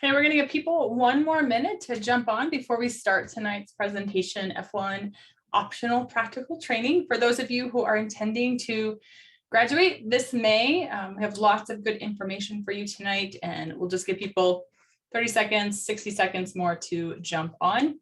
Hey, we're going to give people one more minute to jump on before we start tonight's presentation, F1 optional practical training. For those of you who are intending to graduate this May, we have lots of good information for you tonight, and we'll just give people 30 seconds, 60 seconds more to jump on.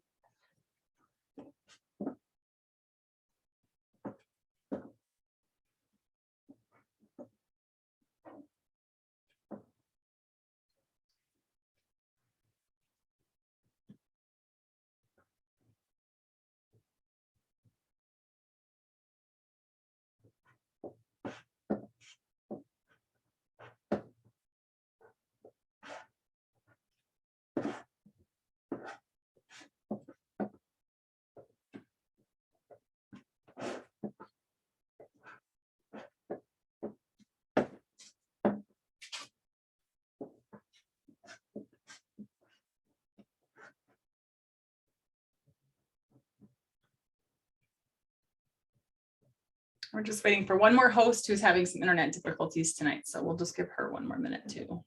We're just waiting for one more host who's having some internet difficulties tonight, so we'll just give her one more minute too.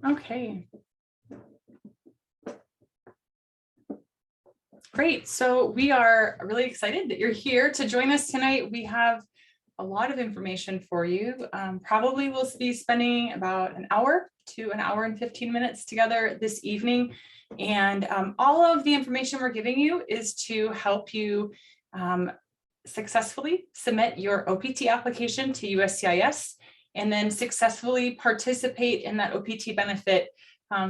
Okay. Great. So we are really excited that you're here to join us tonight. We have a lot of information for you. Probably we'll be spending about an hour to an hour and 15 minutes together this evening. And all of the information we're giving you is to help you successfully submit your OPT application to USCIS and then successfully participate in that OPT benefit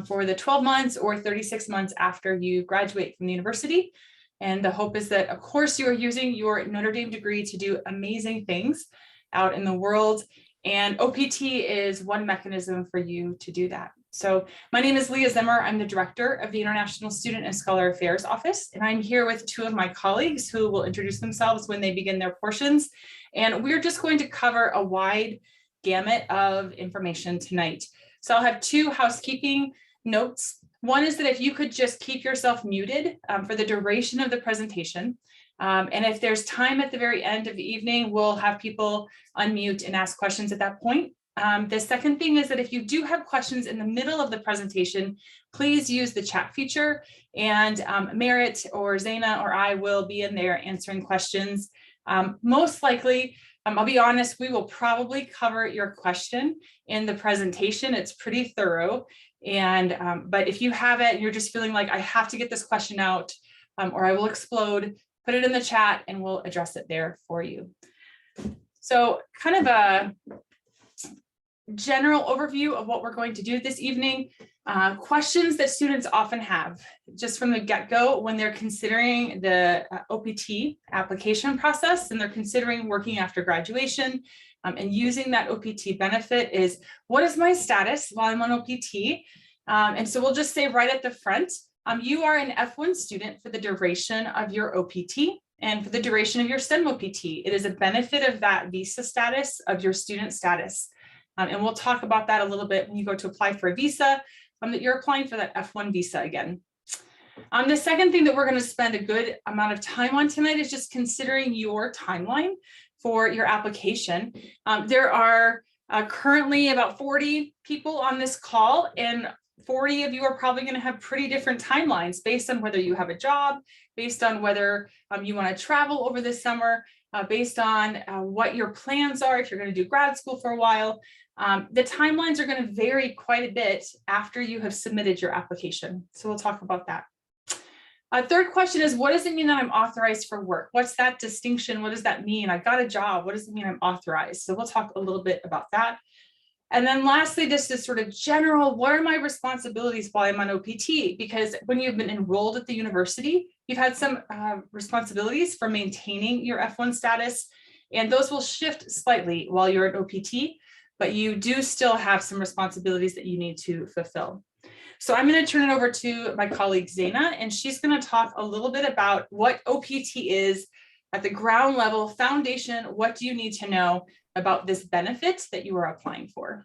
for the 12 months or 36 months after you graduate from the university. And the hope is that, of course, you are using your Notre Dame degree to do amazing things out in the world. And OPT is one mechanism for you to do that. So my name is Leah Zimmer. I'm the director of the International Student and Scholar Affairs Office. And I'm here with two of my colleagues who will introduce themselves when they begin their portions. And we're just going to cover a wide gamut of information tonight. So I'll have two housekeeping notes. One is that if you could just keep yourself muted for the duration of the presentation. And if there's time at the very end of the evening, we'll have people unmute and ask questions at that point. The second thing is that if you do have questions in the middle of the presentation, please use the chat feature, and Merritt or Zaina or I will be in there answering questions. Most likely, I'll be honest, we will probably cover your question in the presentation. It's pretty thorough. And but if you have it and you're just feeling like I have to get this question out or I will explode, put it in the chat and we'll address it there for you. So kind of a general overview of what we're going to do this evening. Questions that students often have just from the get-go when they're considering the OPT application process and they're considering working after graduation and using that OPT benefit is, what is my status while I'm on OPT? And so we'll just say right at the front, you are an F1 student for the duration of your OPT and for the duration of your STEM OPT. It is a benefit of that visa status, of your student status. And we'll talk about that a little bit when you go to apply for a visa, that you're applying for that F1 visa again. The second thing that we're going to spend a good amount of time on tonight is just considering your timeline for your application. There are currently about 40 people on this call, and 40 of you are probably going to have pretty different timelines based on whether you have a job, based on whether you want to travel over the summer, based on what your plans are, if you're going to do grad school for a while. The timelines are going to vary quite a bit after you have submitted your application. So we'll talk about that. Third question is, what does it mean that I'm authorized for work? What's that distinction? What does that mean? I got a job. What does it mean I'm authorized? So we'll talk a little bit about that. And then lastly, just this sort of general, what are my responsibilities while I'm on OPT? Because when you've been enrolled at the university, you've had some responsibilities for maintaining your F1 status, and those will shift slightly while you're at OPT, but you do still have some responsibilities that you need to fulfill. So I'm going to turn it over to my colleague Zaina, and she's going to talk a little bit about what OPT is at the ground level foundation. What do you need to know about this benefit that you are applying for?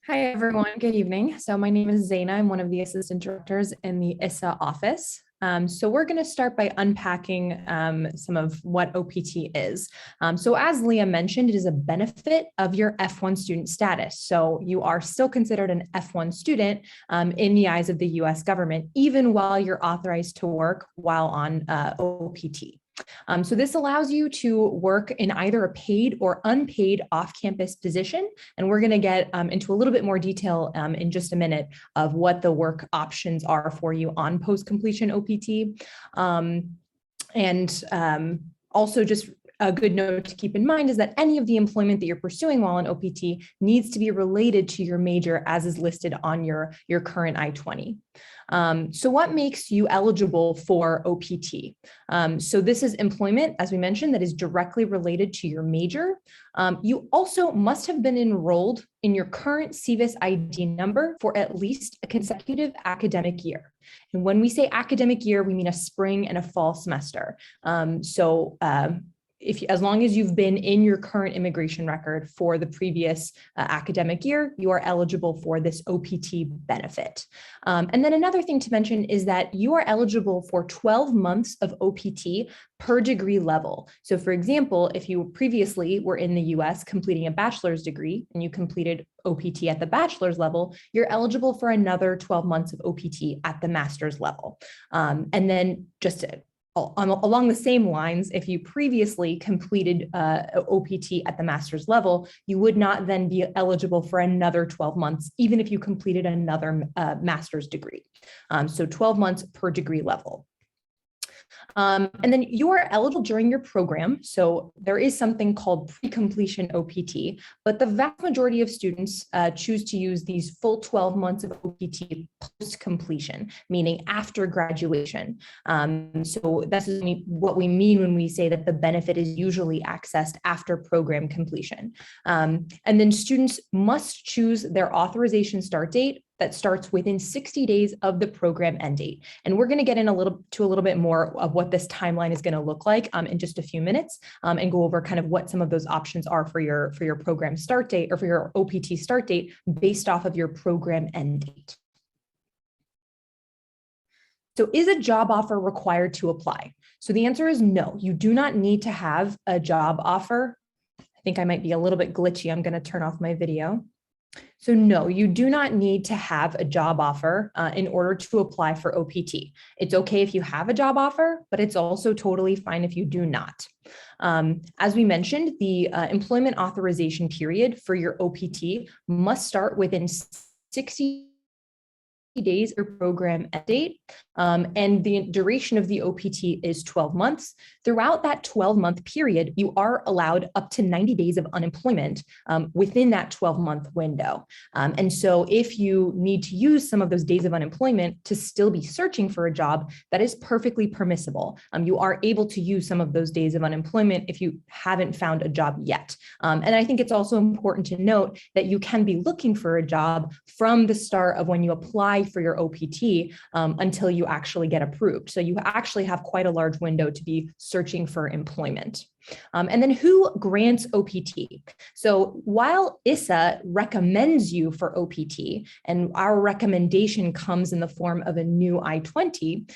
Hi, everyone. Good evening. So my name is Zaina. I'm one of the assistant directors in the ISSA office. So we're going to start by unpacking some of what OPT is. So as Leah mentioned, it is a benefit of your F1 student status. So you are still considered an F1 student in the eyes of the US government, even while you're authorized to work while on OPT. So this allows you to work in either a paid or unpaid off-campus position. And we're going to get into a little bit more detail in just a minute of what the work options are for you on post-completion OPT. Also just a good note to keep in mind is that any of the employment that you're pursuing while in OPT needs to be related to your major as is listed on your current I-20. So what makes you eligible for OPT? So this is employment, as we mentioned, that is directly related to your major. You also must have been enrolled in your current CVIS ID number for at least a consecutive academic year. And when we say academic year, we mean a spring and a fall semester. As long as you've been in your current immigration record for the previous academic year, you are eligible for this OPT benefit. And then another thing to mention is that you are eligible for 12 months of OPT per degree level. So for example, if you previously were in the US completing a bachelor's degree and you completed OPT at the bachelor's level, you're eligible for another 12 months of OPT at the master's level. And then just along the same lines, if you previously completed OPT at the master's level, you would not then be eligible for another 12 months, even if you completed another master's degree. So 12 months per degree level. And then you are eligible during your program. So there is something called pre-completion OPT, but the vast majority of students choose to use these full 12 months of OPT post-completion, meaning after graduation. So this is what we mean when we say that the benefit is usually accessed after program completion. And then students must choose their authorization start date that starts within 60 days of the program end date. And we're going to get in a little bit more of what this timeline is going to look like in just a few minutes, and go over kind of what some of those options are for your program start date or for your OPT start date based off of your program end date. So is a job offer required to apply? So the answer is no, you do not need to have a job offer. I think I might be a little bit glitchy. I'm going to turn off my video. So no, you do not need to have a job offer in order to apply for OPT. It's okay if you have a job offer, but it's also totally fine if you do not. As we mentioned, the employment authorization period for your OPT must start within 60 days or program end date, and the duration of the OPT is 12 months. Throughout that 12-month period, you are allowed up to 90 days of unemployment within that 12-month window. And so if you need to use some of those days of unemployment to still be searching for a job, that is perfectly permissible. You are able to use some of those days of unemployment if you haven't found a job yet. And I think it's also important to note that you can be looking for a job from the start of when you apply for your OPT until you actually get approved. So you actually have quite a large window to be searching for employment. And then who grants OPT? So while ISSA recommends you for OPT, and our recommendation comes in the form of a new I-20,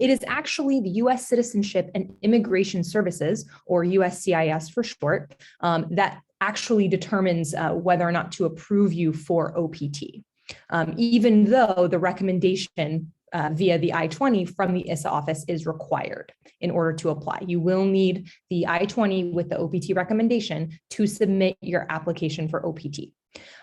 it is actually the U.S. Citizenship and Immigration Services, or USCIS for short, that actually determines whether or not to approve you for OPT. Even though the recommendation via the I-20 from the ISSA office is required in order to apply. You will need the I-20 with the OPT recommendation to submit your application for OPT.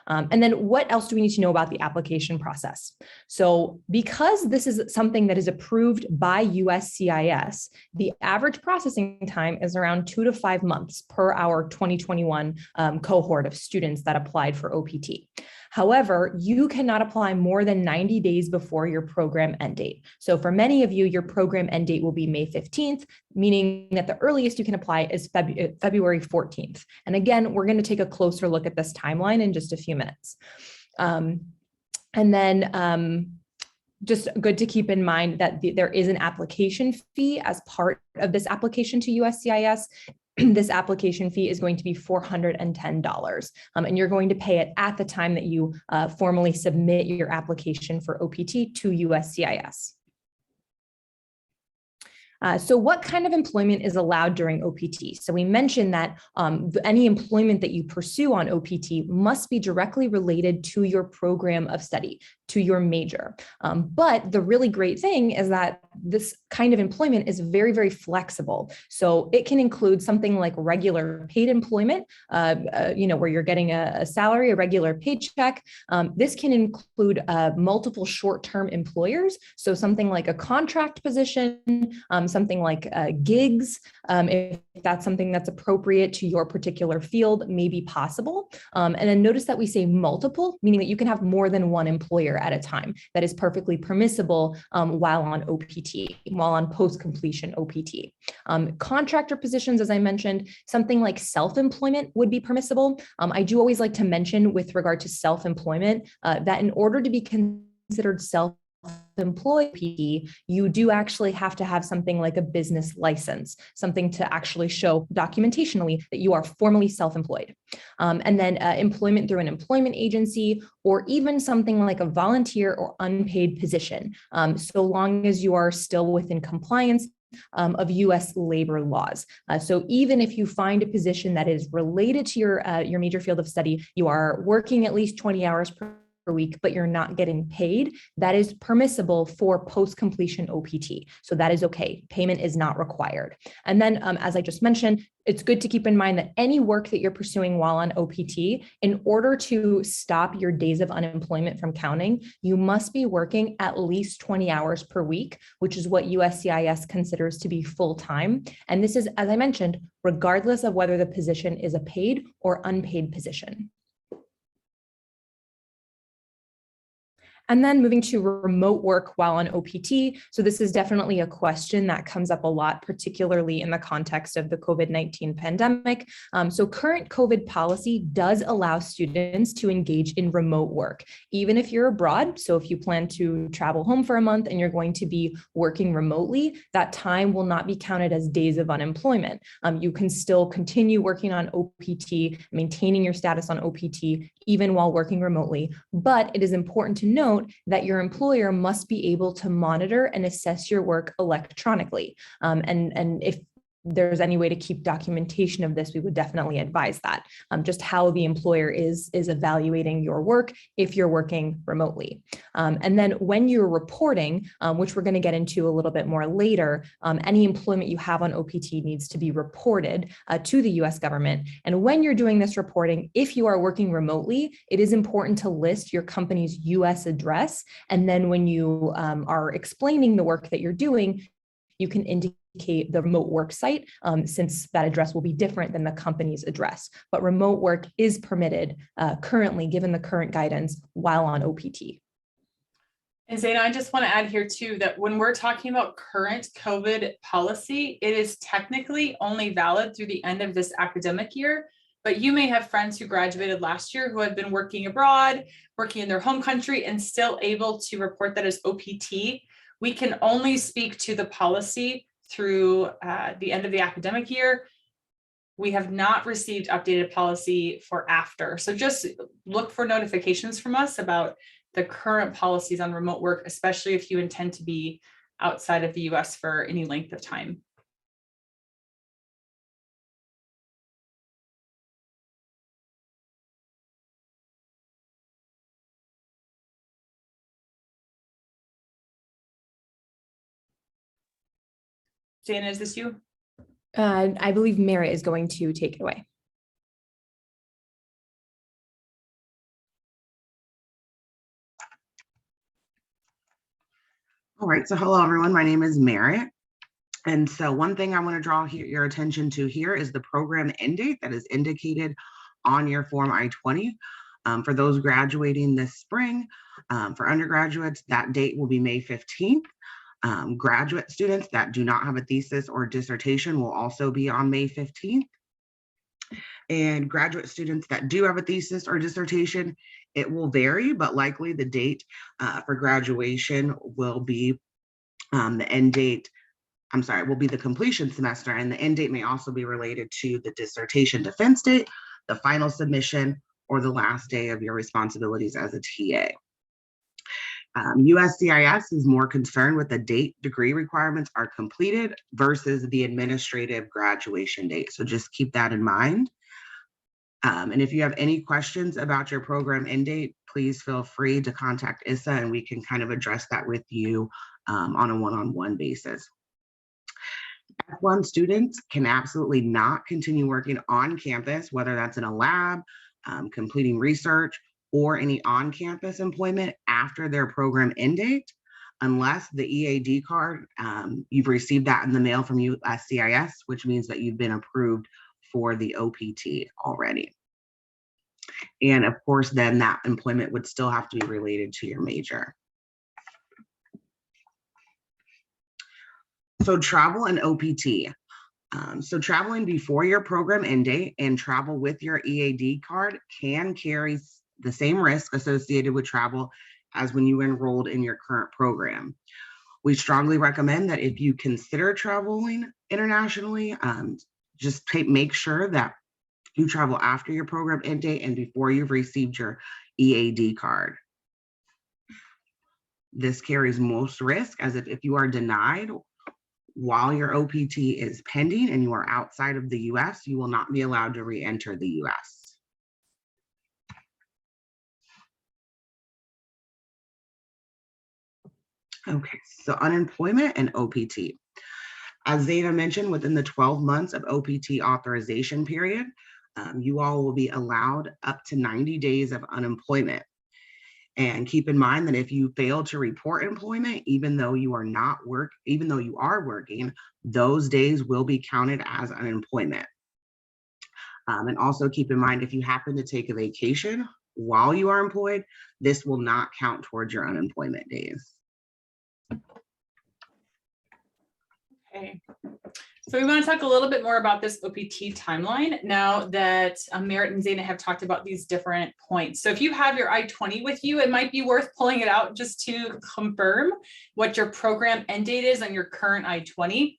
And then what else do we need to know about the application process? So because this is something that is approved by USCIS, the average processing time is around 2 to 5 months per our 2021 cohort of students that applied for OPT. However, you cannot apply more than 90 days before your program end date. So for many of you, your program end date will be May 15th, meaning that the earliest you can apply is February 14th. And again, we're going to take a closer look at this timeline in just a few minutes. Just good to keep in mind that there is an application fee as part of this application to USCIS. This application fee is going to be $410, and you're going to pay it at the time that you formally submit your application for OPT to USCIS. So what kind of employment is allowed during OPT? So we mentioned that any employment that you pursue on OPT must be directly related to your program of study, to your major. But the really great thing is that this kind of employment is very, very flexible. So it can include something like regular paid employment, where you're getting a salary, a regular paycheck. This can include multiple short-term employers. So something like a contract position, something like gigs, if that's something that's appropriate to your particular field, may be possible. And then notice that we say multiple, meaning that you can have more than one employer at a time. That is perfectly permissible while on OPT, while on post-completion OPT. Contractor positions, as I mentioned, something like self-employment would be permissible. I do always like to mention with regard to self-employment that in order to be considered self-employed, you do actually have to have something like a business license, something to actually show documentationally that you are formally self-employed. And then employment through an employment agency, or even something like a volunteer or unpaid position, so long as you are still within compliance of U.S. labor laws. So even if you find a position that is related to your major field of study, you are working at least 20 hours per week, but you're not getting paid, that is permissible for post-completion OPT. So that is okay. Payment is not required. And then, as I just mentioned, it's good to keep in mind that any work that you're pursuing while on OPT, in order to stop your days of unemployment from counting, you must be working at least 20 hours per week, which is what USCIS considers to be full-time. And this is, as I mentioned, regardless of whether the position is a paid or unpaid position. And then moving to remote work while on OPT. So this is definitely a question that comes up a lot, particularly in the context of the COVID-19 pandemic. So current COVID policy does allow students to engage in remote work, even if you're abroad. So if you plan to travel home for a month and you're going to be working remotely, that time will not be counted as days of unemployment. You can still continue working on OPT, maintaining your status on OPT, even while working remotely. But it is important to note that your employer must be able to monitor and assess your work electronically. And if there's any way to keep documentation of this, we would definitely advise that, just how the employer is evaluating your work if you're working remotely. And then when you're reporting, which we're going to get into a little bit more later, any employment you have on OPT needs to be reported to the US government. And when you're doing this reporting, if you are working remotely, it is important to list your company's US address. And then when you are explaining the work that you're doing, you can indicate the remote work site, since that address will be different than the company's address. But remote work is permitted currently, given the current guidance, while on OPT. And Zaina, I just want to add here too, that when we're talking about current COVID policy, it is technically only valid through the end of this academic year, but you may have friends who graduated last year who have been working abroad, working in their home country, and still able to report that as OPT. We can only speak to the policy through the end of the academic year. We have not received updated policy for after. So just look for notifications from us about the current policies on remote work, especially if you intend to be outside of the US for any length of time. Dana, is this you? I believe Merritt is going to take it away. All right, so hello everyone, my name is Merritt. And so one thing I want to draw your attention to here is the program end date that is indicated on your Form I-20. For those graduating this spring, for undergraduates, that date will be May 15th. Graduate students that do not have a thesis or dissertation will also be on May 15th. And graduate students that do have a thesis or dissertation, it will vary, but likely the date for graduation will be the end date, will be the completion semester, and the end date may also be related to the dissertation defense date, the final submission, or the last day of your responsibilities as a TA. USCIS is more concerned with the date degree requirements are completed versus the administrative graduation date. So just keep that in mind. And if you have any questions about your program end date, please feel free to contact ISSA and we can kind of address that with you on a one-on-one basis. F1 students can absolutely not continue working on campus, whether that's in a lab, completing research, or any on-campus employment after their program end date, unless the EAD card, you've received that in the mail from USCIS, which means that you've been approved for the OPT already. And of course, then that employment would still have to be related to your major. So travel and OPT. So traveling before your program end date and travel with your EAD card can carry the same risk associated with travel as when you enrolled in your current program. We strongly recommend that if you consider traveling internationally, make sure that you travel after your program end date and before you've received your EAD card. This carries most risk, as if you are denied while your OPT is pending and you are outside of the US, you will not be allowed to re-enter the US. Okay, so unemployment and OPT. As Zeta mentioned, within the 12 months of OPT authorization period, you all will be allowed up to 90 days of unemployment. And keep in mind that if you fail to report employment, even though you are working, those days will be counted as unemployment. And also keep in mind, if you happen to take a vacation while you are employed, this will not count towards your unemployment days. Okay, so we want to talk a little bit more about this OPT timeline now that Merritt and Zena have talked about these different points. So if you have your I-20 with you, it might be worth pulling it out just to confirm what your program end date is on your current I-20.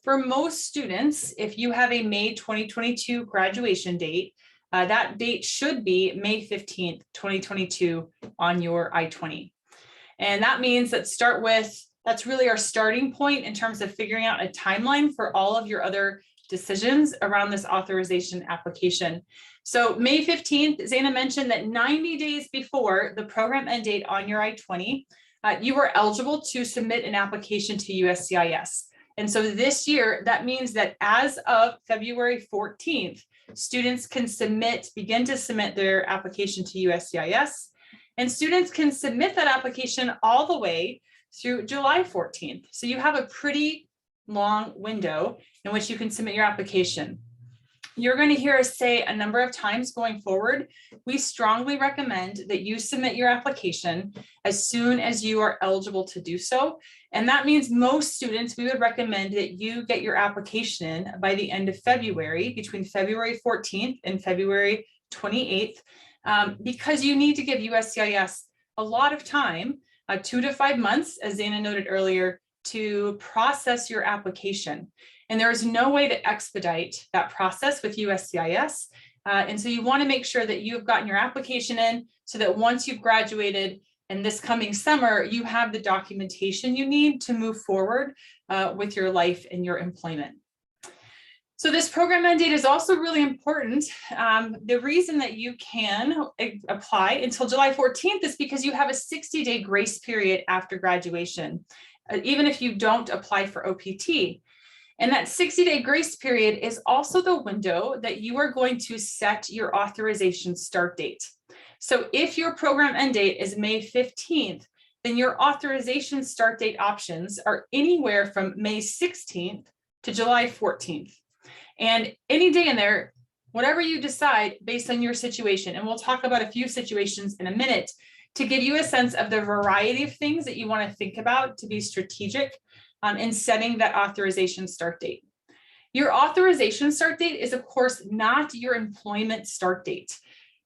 For most students, if you have a May 2022 graduation date, that date should be May 15th, 2022 on your I-20. And that means that that's really our starting point in terms of figuring out a timeline for all of your other decisions around this authorization application. So May 15th, Zena mentioned that 90 days before the program end date on your I-20, you are eligible to submit an application to USCIS. And so this year, that means that as of February 14th, students can begin to submit their application to USCIS, and students can submit that application all the way through July 14th. So you have a pretty long window in which you can submit your application. You're going to hear us say a number of times going forward, we strongly recommend that you submit your application as soon as you are eligible to do so. And that means most students, we would recommend that you get your application in by the end of February, between February 14th and February 28th, because you need to give USCIS a lot of time, 2 to 5 months, as Dana noted earlier, to process your application. And there is no way to expedite that process with USCIS. And so you want to make sure that you've gotten your application in so that once you've graduated and this coming summer, you have the documentation you need to move forward with your life and your employment. So this program end date is also really important. The reason that you can apply until July 14th is because you have a 60-day grace period after graduation, even if you don't apply for OPT. And that 60-day grace period is also the window that you are going to set your authorization start date. So if your program end date is May 15th, then your authorization start date options are anywhere from May 16th to July 14th. And any day in there, whatever you decide based on your situation, and we'll talk about a few situations in a minute to give you a sense of the variety of things that you want to think about to be strategic in setting that authorization start date. Your authorization start date is, of course, not your employment start date.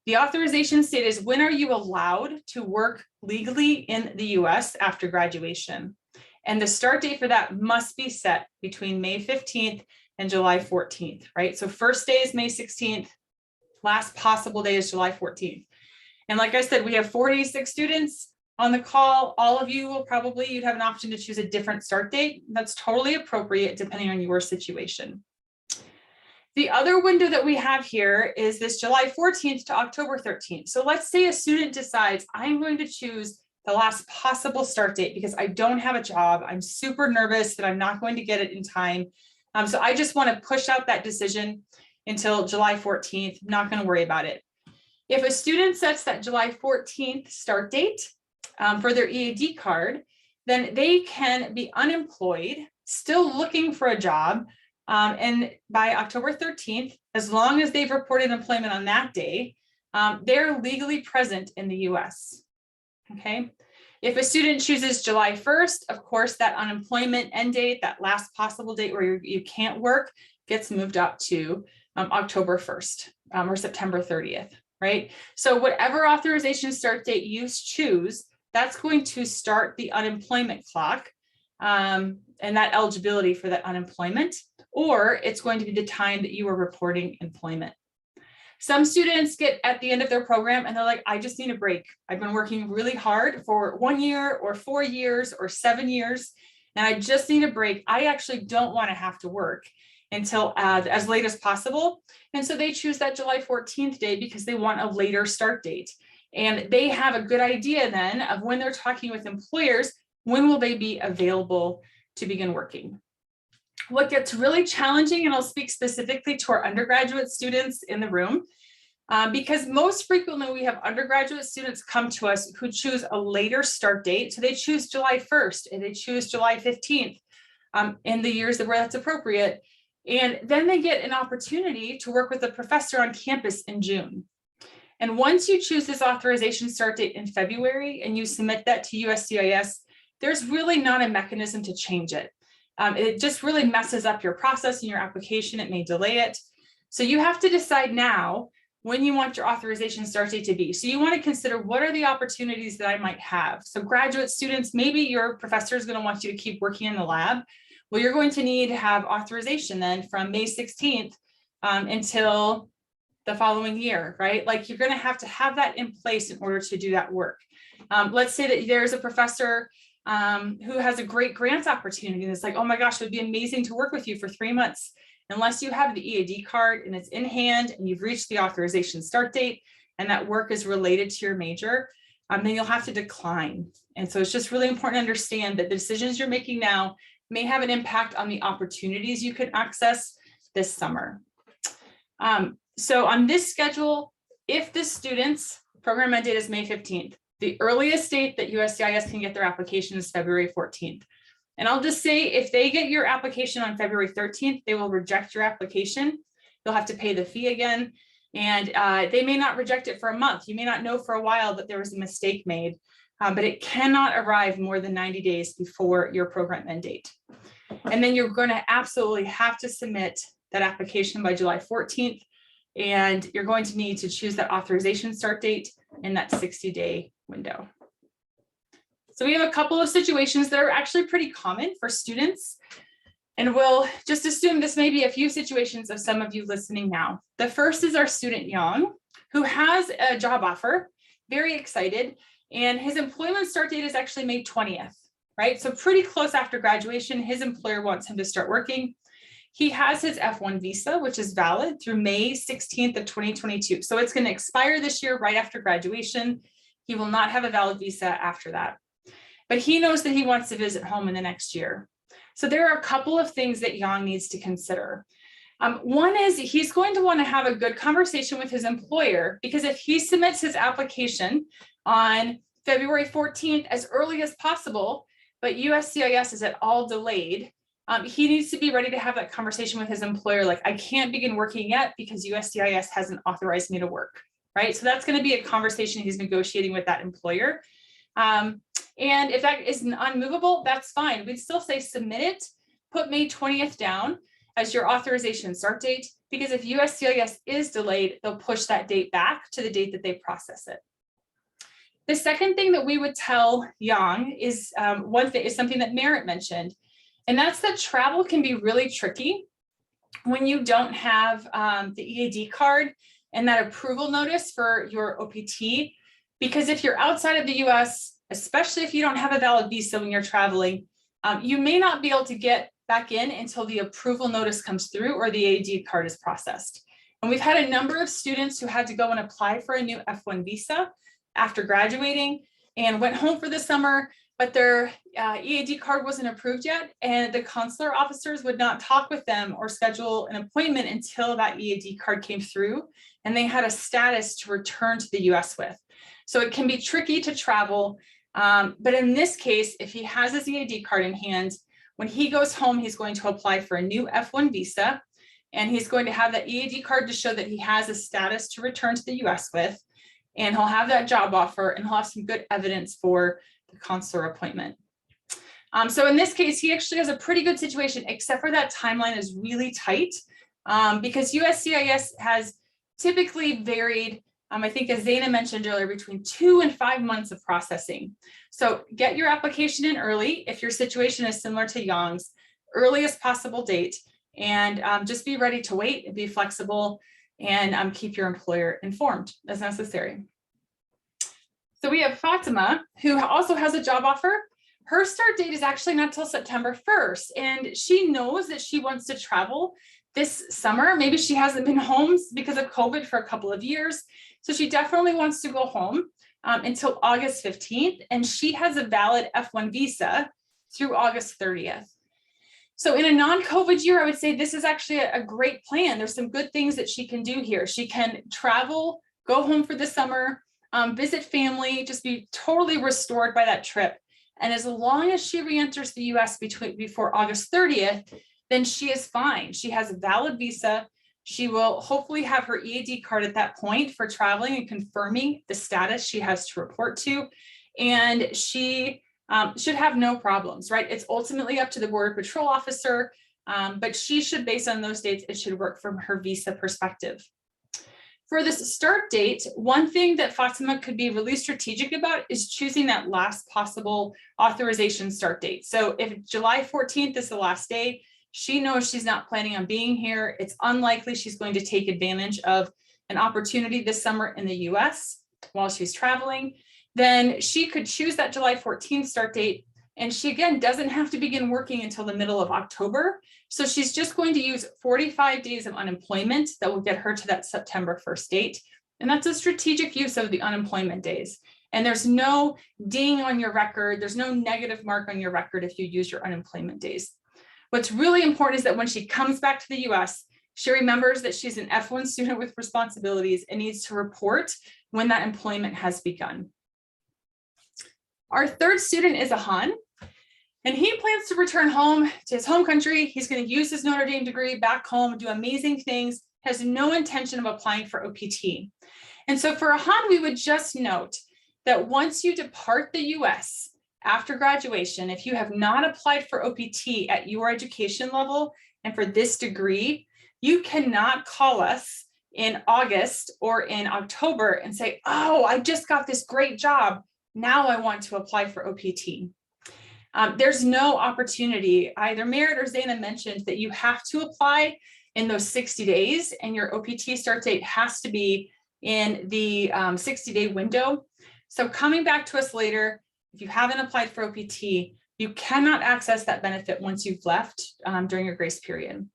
The authorization date is when are you allowed to work legally in the US after graduation. And the start date for that must be set between May 15th and July 14th, right? So first day is May 16th, last possible day is July 14th. And like I said, we have 46 students on the call. All of you will you'd have an option to choose a different start date. That's totally appropriate depending on your situation. The other window that we have here is this July 14th to October 13th. So let's say a student decides, I'm going to choose the last possible start date because I don't have a job. I'm super nervous that I'm not going to get it in time. So I just want to push out that decision until July 14th. I'm not going to worry about it. If a student sets that July 14th start date for their EAD card, then they can be unemployed, still looking for a job. And by October 13th, as long as they've reported employment on that day, they're legally present in the US. Okay. If a student chooses July 1st, of course, that unemployment end date, that last possible date where you can't work, gets moved up to October 1st or September 30th, right? So whatever authorization start date you choose, that's going to start the unemployment clock and that eligibility for that unemployment, or it's going to be the time that you are reporting employment. Some students get at the end of their program and they're like, I just need a break. I've been working really hard for 1 year or 4 years or 7 years, and I just need a break. I actually don't want to have to work until as late as possible. And so they choose that July 14th day because they want a later start date. And they have a good idea then of when they're talking with employers, when will they be available to begin working. What gets really challenging, and I'll speak specifically to our undergraduate students in the room, because most frequently we have undergraduate students come to us who choose a later start date. So they choose July 1st and they choose July 15th in the years where that's appropriate. And then they get an opportunity to work with a professor on campus in June. And once you choose this authorization start date in February and you submit that to USCIS, there's really not a mechanism to change it. It just really messes up your process and your application. It may delay it. So you have to decide now when you want your authorization start date to be. So you want to consider what are the opportunities that I might have. So graduate students, maybe your professor is going to want you to keep working in the lab. Well, you're going to need to have authorization then from May 16th until the following year, right? Like you're going to have that in place in order to do that work. Let's say that there's a professor who has a great grant opportunity. And it's like, oh my gosh, it would be amazing to work with you for 3 months. Unless you have the EAD card and it's in hand and you've reached the authorization start date and that work is related to your major, then you'll have to decline. And so it's just really important to understand that the decisions you're making now may have an impact on the opportunities you can access this summer. So on this schedule, if the student's program end date is May 15th, the earliest date that USCIS can get their application is February 14th. And I'll just say, if they get your application on February 13th, they will reject your application. you'll have to pay the fee again. And they may not reject it for a month. You may not know for a while that there was a mistake made, but it cannot arrive more than 90 days before your program end date. And then you're going to absolutely have to submit that application by July 14th. And you're going to need to choose that authorization start date in that 60-day window. So we have a couple of situations that are actually pretty common for students. And we'll just assume this may be a few situations of some of you listening now. The first is our student Yang, who has a job offer, very excited, and his employment start date is actually May 20th, right? So pretty close after graduation, his employer wants him to start working. He has his F1 visa, which is valid through May 16th of 2022. So it's going to expire this year right after graduation. He will not have a valid visa after that. But he knows that he wants to visit home in the next year. So there are a couple of things that Yang needs to consider. One is he's going to want to have a good conversation with his employer, because if he submits his application on February 14th as early as possible, but USCIS is at all delayed, he needs to be ready to have that conversation with his employer. Like, I can't begin working yet because USCIS hasn't authorized me to work, right? So that's going to be a conversation he's negotiating with that employer. And if that is unmovable, that's fine. We'd still say submit it, put May 20th down as your authorization start date, because if USCIS is delayed, they'll push that date back to the date that they process it. The second thing that we would tell Yang is something that Merritt mentioned, and that's that travel can be really tricky when you don't have the EAD card and that approval notice for your OPT, because if you're outside of the US, especially if you don't have a valid visa when you're traveling, you may not be able to get back in until the approval notice comes through or the EAD card is processed. And we've had a number of students who had to go and apply for a new F1 visa after graduating and went home for the summer, but their EAD card wasn't approved yet, and the consular officers would not talk with them or schedule an appointment until that EAD card came through and they had a status to return to the US with. So it can be tricky to travel. But in this case, if he has his EAD card in hand, when he goes home, he's going to apply for a new F1 visa, and he's going to have that EAD card to show that he has a status to return to the US with, and he'll have that job offer, and he'll have some good evidence for the consular appointment. So in this case, he actually has a pretty good situation, except for that timeline is really tight, because USCIS has typically varied, I think as Zaina mentioned earlier, between 2 and 5 months of processing. So get your application in early if your situation is similar to Yang's, earliest possible date, and just be ready to wait and be flexible, and keep your employer informed as necessary. So we have Fatima, who also has a job offer. Her start date is actually not till September 1st, and she knows that she wants to travel this summer. Maybe she hasn't been home because of COVID for a couple of years. So she definitely wants to go home until August 15th, and she has a valid F1 visa through August 30th. So in a non-COVID year, I would say this is actually a great plan. There's some good things that she can do here. She can travel, go home for the summer, visit family, just be totally restored by that trip. And as long as she re-enters the US before August 30th, then she is fine. She has a valid visa. She will hopefully have her EAD card at that point for traveling and confirming the status she has to report to. And she should have no problems, right? It's ultimately up to the Border Patrol officer, but she should, based on those dates, it should work from her visa perspective. For this start date, one thing that Fatima could be really strategic about is choosing that last possible authorization start date. So if July 14th is the last day, she knows she's not planning on being here. It's unlikely she's going to take advantage of an opportunity this summer in the US while she's traveling. Then she could choose that July 14th start date. And she, again, doesn't have to begin working until the middle of October. So she's just going to use 45 days of unemployment that will get her to that September 1st date. And that's a strategic use of the unemployment days. And there's no ding on your record. There's no negative mark on your record if you use your unemployment days. What's really important is that when she comes back to the US, she remembers that she's an F1 student with responsibilities and needs to report when that employment has begun. Our third student is Ahan, and he plans to return home to his home country. He's going to use his Notre Dame degree back home, do amazing things, has no intention of applying for OPT. And so for a Han, we would just note that once you depart the US after graduation, if you have not applied for OPT at your education level and for this degree, you cannot call us in August or in October and say, oh, I just got this great job. Now I want to apply for OPT. There's no opportunity. Either Merritt or Zaina mentioned that you have to apply in those 60 days, and your OPT start date has to be in the 60-day window. So coming back to us later, if you haven't applied for OPT, you cannot access that benefit once you've left during your grace period.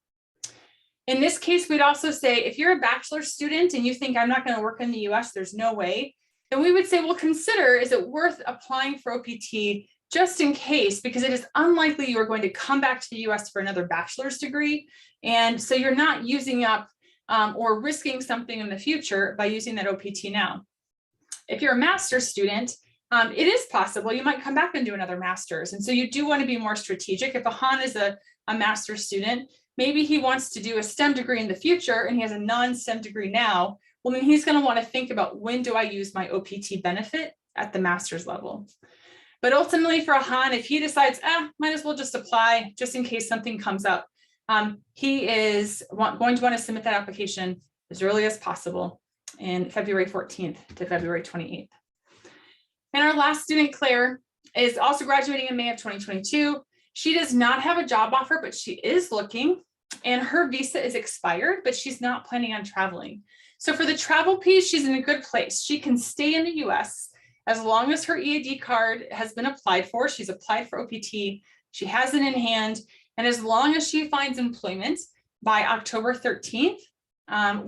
In this case, we'd also say, if you're a bachelor's student and you think I'm not going to work in the US, there's no way, then we would say, well, consider, is it worth applying for OPT just in case, because it is unlikely you are going to come back to the US for another bachelor's degree. And so you're not using up or risking something in the future by using that OPT now. If you're a master's student, it is possible you might come back and do another master's. And so you do want to be more strategic. If a Han is a master's student, maybe he wants to do a STEM degree in the future and he has a non-STEM degree now, well, then he's going to want to think about, when do I use my OPT benefit at the master's level? But ultimately for a Han, if he decides, might as well just apply just in case something comes up, he is going to want to submit that application as early as possible in February 14th to February 28th. And our last student, Claire, is also graduating in May of 2022. She does not have a job offer, but she is looking, and her visa is expired, but she's not planning on traveling. So for the travel piece, she's in a good place. She can stay in the US as long as her EAD card has been applied for. She's applied for OPT, she has it in hand, and as long as she finds employment by October 13th,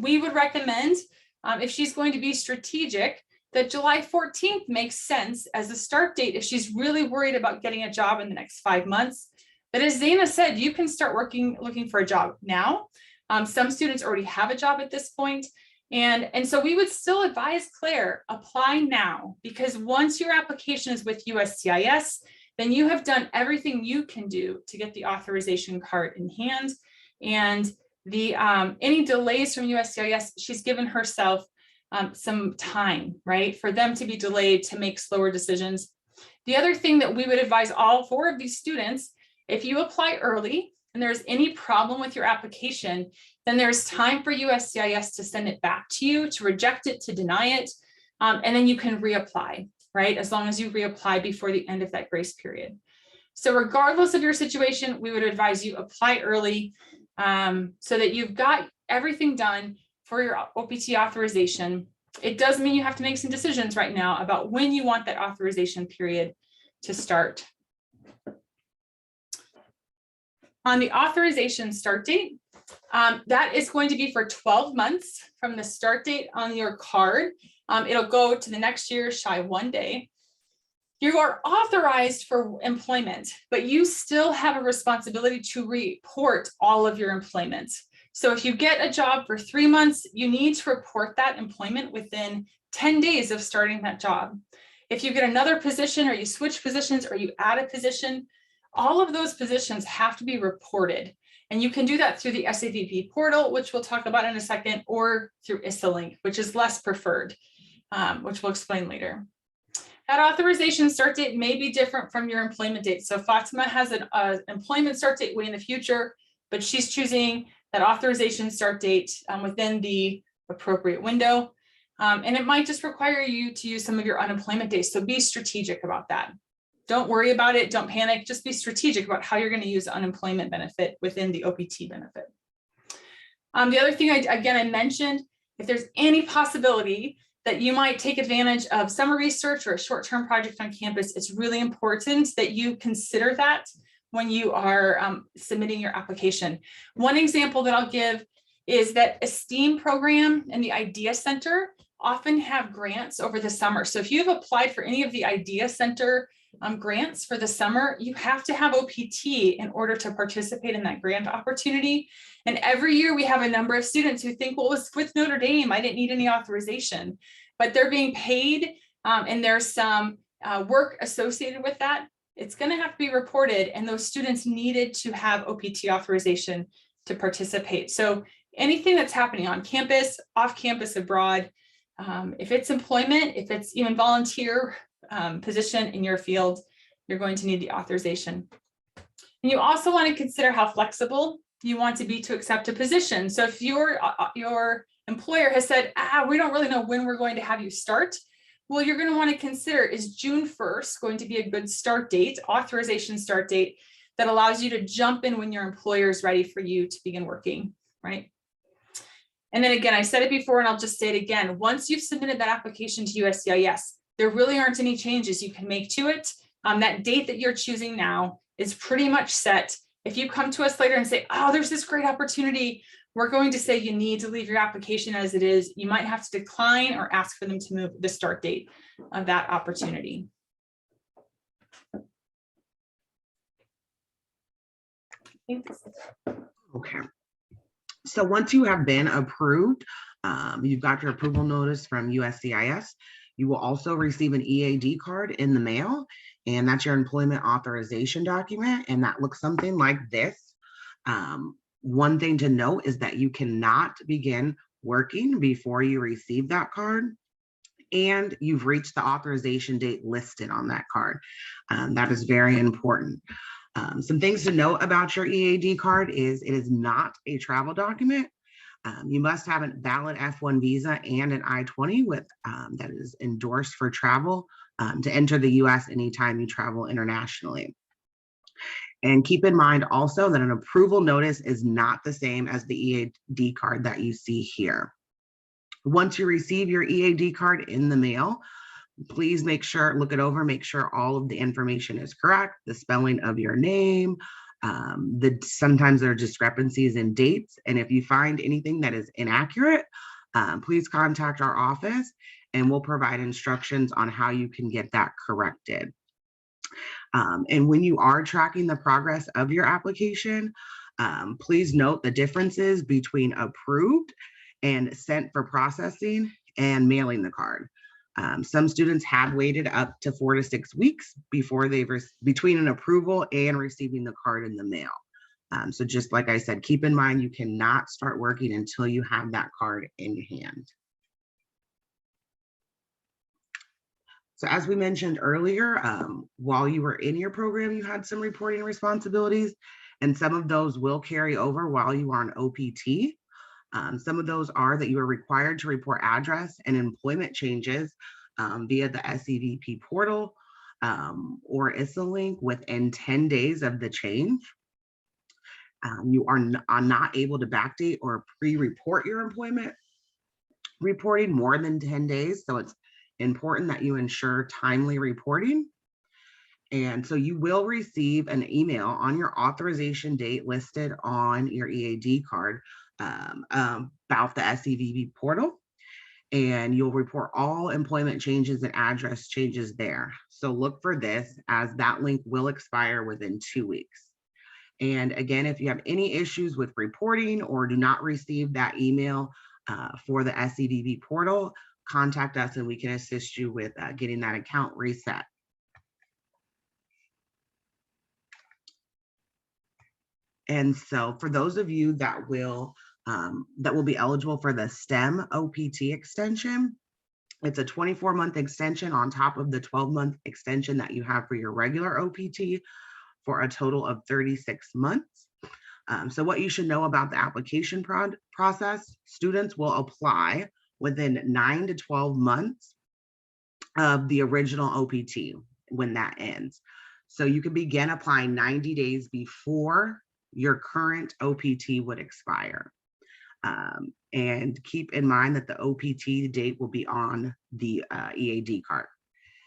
we would recommend, if she's going to be strategic, that July 14th makes sense as a start date if she's really worried about getting a job in the next 5 months. But as Zaina said, you can start looking for a job now. Some students already have a job at this point. And so we would still advise Claire, apply now, because once your application is with USCIS, then you have done everything you can do to get the authorization card in hand. And the any delays from USCIS, she's given herself some time, right, for them to be delayed, to make slower decisions. The other thing that we would advise all 4 of these students, if you apply early and there's any problem with your application, then there's time for USCIS to send it back to you, to reject it, to deny it, and then you can reapply, right, as long as you reapply before the end of that grace period. So regardless of your situation, we would advise you apply early so that you've got everything done for your OPT authorization. It does mean you have to make some decisions right now about when you want that authorization period to start. On the authorization start date, that is going to be for 12 months from the start date on your card. It'll go to the next year shy 1 day. You are authorized for employment, but you still have a responsibility to report all of your employment. So if you get a job for 3 months, you need to report that employment within 10 days of starting that job. If you get another position, or you switch positions, or you add a position, all of those positions have to be reported. And you can do that through the SAVP portal, which we'll talk about in a second, or through ISSA link, which is less preferred, which we'll explain later. That authorization start date may be different from your employment date. So Fatima has an employment start date way in the future, but she's choosing that authorization start date within the appropriate window. And it might just require you to use some of your unemployment days. So be strategic about that. Don't worry about it. Don't panic. Just be strategic about how you're going to use the unemployment benefit within the OPT benefit. The other thing, I mentioned, if there's any possibility that you might take advantage of summer research or a short-term project on campus, it's really important that you consider that when you are submitting your application. One example that I'll give is that a STEAM program and the IDEA Center often have grants over the summer. So if you have applied for any of the IDEA Center grants for the summer, you have to have OPT in order to participate in that grant opportunity. And every year we have a number of students who think, well, it was with Notre Dame, I didn't need any authorization, but they're being paid and there's some work associated with that. It's going to have to be reported, and those students needed to have OPT authorization to participate. So anything that's happening on campus, off campus, abroad. If it's employment, if it's even volunteer position in your field, you're going to need the authorization. And you also want to consider how flexible you want to be to accept a position. So if your employer has said, we don't really know when we're going to have you start, well, you're going to want to consider, is June 1st going to be a good start date, authorization start date, that allows you to jump in when your employer is ready for you to begin working, right? And then again, I said it before, and I'll just say it again. Once you've submitted that application to USCIS, there really aren't any changes you can make to it. That date that you're choosing now is pretty much set. If you come to us later and say, oh, there's this great opportunity, we're going to say you need to leave your application as it is. You might have to decline or ask for them to move the start date of that opportunity. Okay. So once you have been approved, you've got your approval notice from USCIS. You will also receive an EAD card in the mail, and that's your employment authorization document, and that looks something like this. One thing to note is that you cannot begin working before you receive that card, and you've reached the authorization date listed on that card. That is very important. Some things to note about your EAD card is it is not a travel document. You must have a valid F1 visa and an I-20 with that is endorsed for travel to enter the US anytime you travel internationally. And keep in mind also that an approval notice is not the same as the EAD card that you see here. Once you receive your EAD card in the mail, please make sure, look it over, make sure all of the information is correct, the spelling of your name, sometimes there are discrepancies in dates. And if you find anything that is inaccurate, please contact our office and we'll provide instructions on how you can get that corrected. And when you are tracking the progress of your application, please note the differences between approved and sent for processing and mailing the card. Some students have waited up to 4 to 6 weeks before between an approval and receiving the card in the mail. So just like I said, keep in mind, you cannot start working until you have that card in hand. So as we mentioned earlier, while you were in your program, you had some reporting responsibilities, and some of those will carry over while you are on OPT. Some of those are that you are required to report address and employment changes via the SEVP portal or ISSA link within 10 days of the change. You are not able to backdate or pre-report your employment reporting more than 10 days. So it's important that you ensure timely reporting. And so you will receive an email on your authorization date listed on your EAD card about the SEVP portal, and you'll report all employment changes and address changes there. So look for this, as that link will expire within 2 weeks. And again, if you have any issues with reporting or do not receive that email for the SEVP portal, contact us and we can assist you with getting that account reset. And so for those of you that will be eligible for the STEM OPT extension, it's a 24-month extension on top of the 12-month extension that you have for your regular OPT for a total of 36 months. So what you should know about the application process, students will apply within 9 to 12 months of the original OPT when that ends. So you can begin applying 90 days before your current OPT would expire. And keep in mind that the OPT date will be on the EAD card.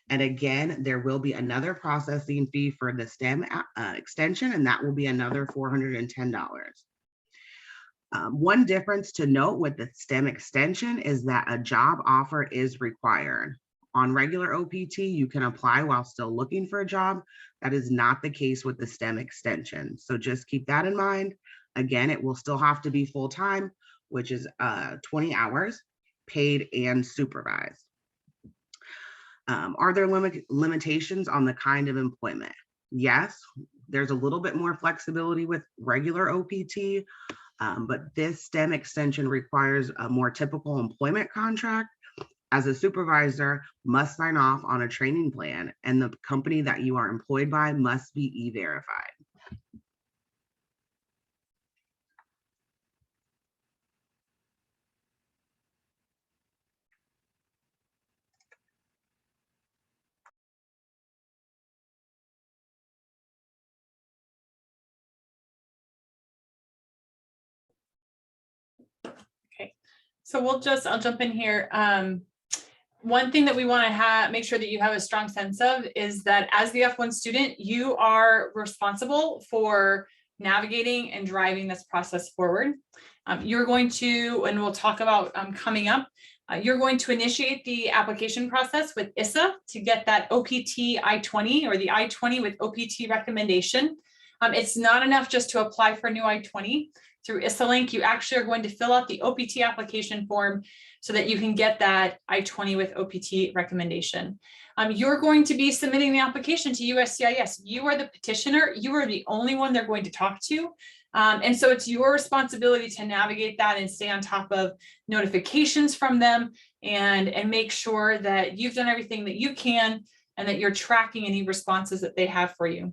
And again, there will be another processing fee for the STEM extension, and that will be another $410. One difference to note with the STEM extension is that a job offer is required. On regular OPT, you can apply while still looking for a job. That is not the case with the STEM extension. So just keep that in mind. Again, it will still have to be full-time, which is 20 hours, paid and supervised. Are there limitations on the kind of employment? Yes, there's a little bit more flexibility with regular OPT. But this STEM extension requires a more typical employment contract, as a supervisor must sign off on a training plan, and the company that you are employed by must be E-Verified. Okay, so I'll jump in here. One thing that we want to make sure that you have a strong sense of is that as the F1 student, you are responsible for navigating and driving this process forward. You're going to, and we'll talk about coming up, you're going to initiate the application process with ISSA to get that OPT I-20 or the I-20 with OPT recommendation. It's not enough just to apply for a new I-20. Through ISSA link, you actually are going to fill out the OPT application form so that you can get that I-20 with OPT recommendation. You're going to be submitting the application to USCIS. You are the petitioner. You are the only one they're going to talk to. And so it's your responsibility to navigate that and stay on top of notifications from them and make sure that you've done everything that you can and that you're tracking any responses that they have for you.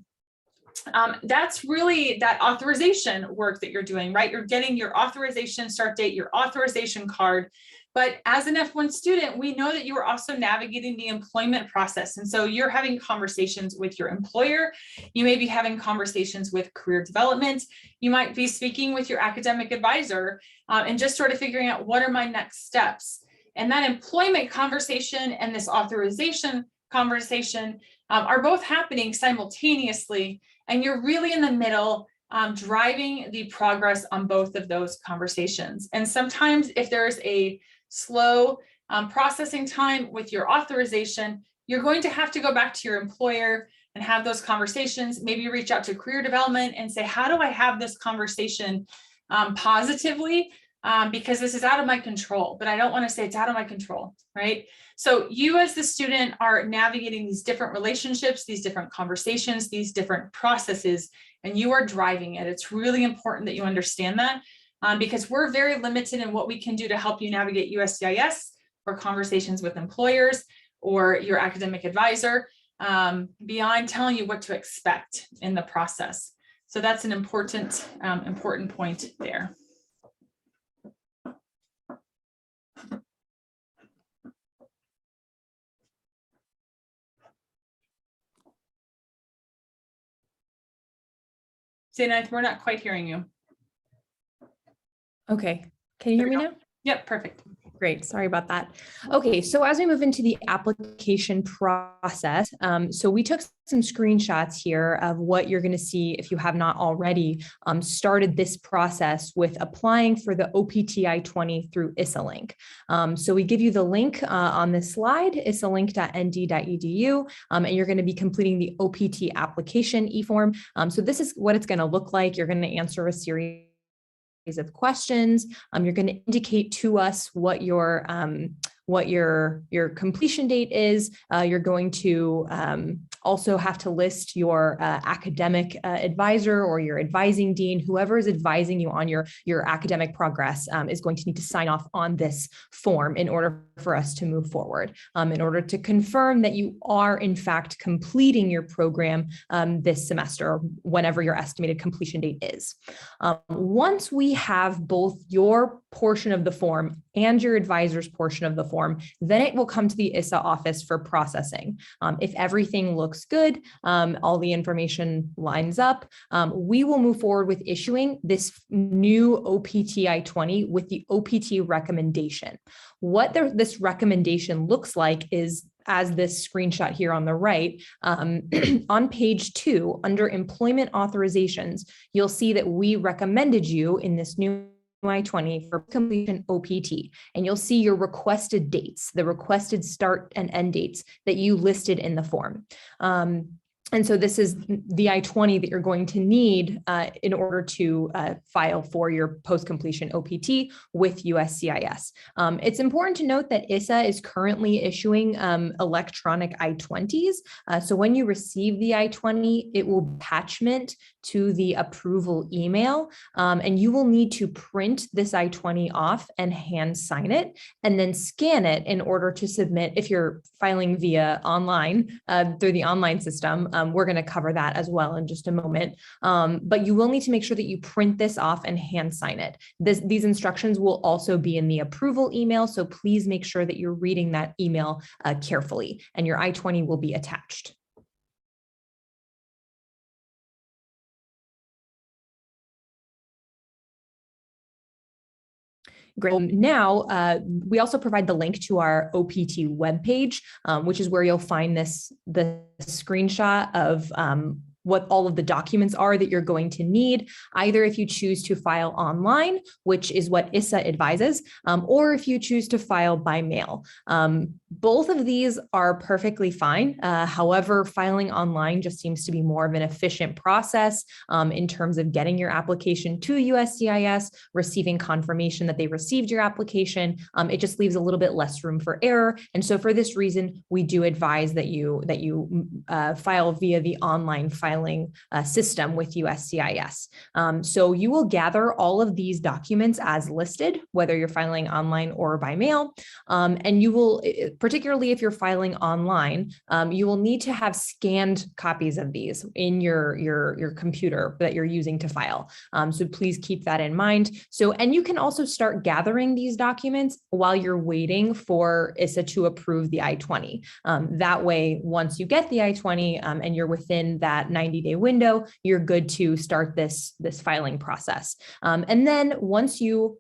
That's really that authorization work that you're doing, right? You're getting your authorization start date, your authorization card. But as an F1 student, we know that you are also navigating the employment process. And so you're having conversations with your employer. You may be having conversations with career development. You might be speaking with your academic advisor and just sort of figuring out what are my next steps. And that employment conversation and this authorization conversation are both happening simultaneously. And you're really in the middle driving the progress on both of those conversations. And sometimes if there's a slow processing time with your authorization, you're going to have to go back to your employer and have those conversations, maybe reach out to career development and say, how do I have this conversation positively? Because this is out of my control, but I don't want to say it's out of my control, right? So you as the student are navigating these different relationships, these different conversations, these different processes, and you are driving it. It's really important that you understand that because we're very limited in what we can do to help you navigate USCIS or conversations with employers or your academic advisor beyond telling you what to expect in the process. So that's an important, important point there. Zainab, we're not quite hearing you. Okay, can you hear me now? Yep, perfect. Great, sorry about that. Okay, so as we move into the application process, so we took some screenshots here of what you're going to see if you have not already started this process with applying for the OPT I-20 through ISSA link. So we give you the link on this slide, issalink.nd.edu, and you're going to be completing the OPT application e-form. So this is what it's going to look like. You're going to answer a series of questions. You're going to indicate to us what your completion date is. You're going to also have to list your academic advisor or your advising dean. Whoever is advising you on your academic progress is going to need to sign off on this form in order for us to move forward, in order to confirm that you are in fact completing your program this semester, whenever your estimated completion date is. Once we have both your portion of the form and your advisor's portion of the form, then it will come to the ISSA office for processing. If everything looks good, all the information lines up, we will move forward with issuing this new OPT I-20 with the OPT recommendation. What this recommendation looks like is, as this screenshot here on the right, on page 2, under employment authorizations, you'll see that we recommended you in this new I-20 for completion OPT, and you'll see your requested dates, the requested start and end dates that you listed in the form. And so this is the I-20 that you're going to need in order to file for your post-completion OPT with USCIS. It's important to note that ISSA is currently issuing electronic I-20s. So when you receive the I-20, it will be attachment to the approval email, and you will need to print this I-20 off and hand sign it, and then scan it in order to submit. If you're filing via online, through the online system, we're going to cover that as well in just a moment. But you will need to make sure that you print this off and hand sign it. These instructions will also be in the approval email, so please make sure that you're reading that email carefully, and your I-20 will be attached. Great. Now, we also provide the link to our OPT webpage, which is where you'll find the screenshot of what all of the documents are that you're going to need, either if you choose to file online, which is what ISSA advises, or if you choose to file by mail. Both of these are perfectly fine. However, filing online just seems to be more of an efficient process in terms of getting your application to USCIS, receiving confirmation that they received your application. It just leaves a little bit less room for error. And so for this reason, we do advise that you file via the online filing system with USCIS. So you will gather all of these documents as listed, whether you're filing online or by mail. And you will, particularly if you're filing online, you will need to have scanned copies of these in your computer that you're using to file. So please keep that in mind. And you can also start gathering these documents while you're waiting for ISSA to approve the I-20. That way, once you get the I-20 and you're within that 90-day window, you're good to start this filing process. And then once you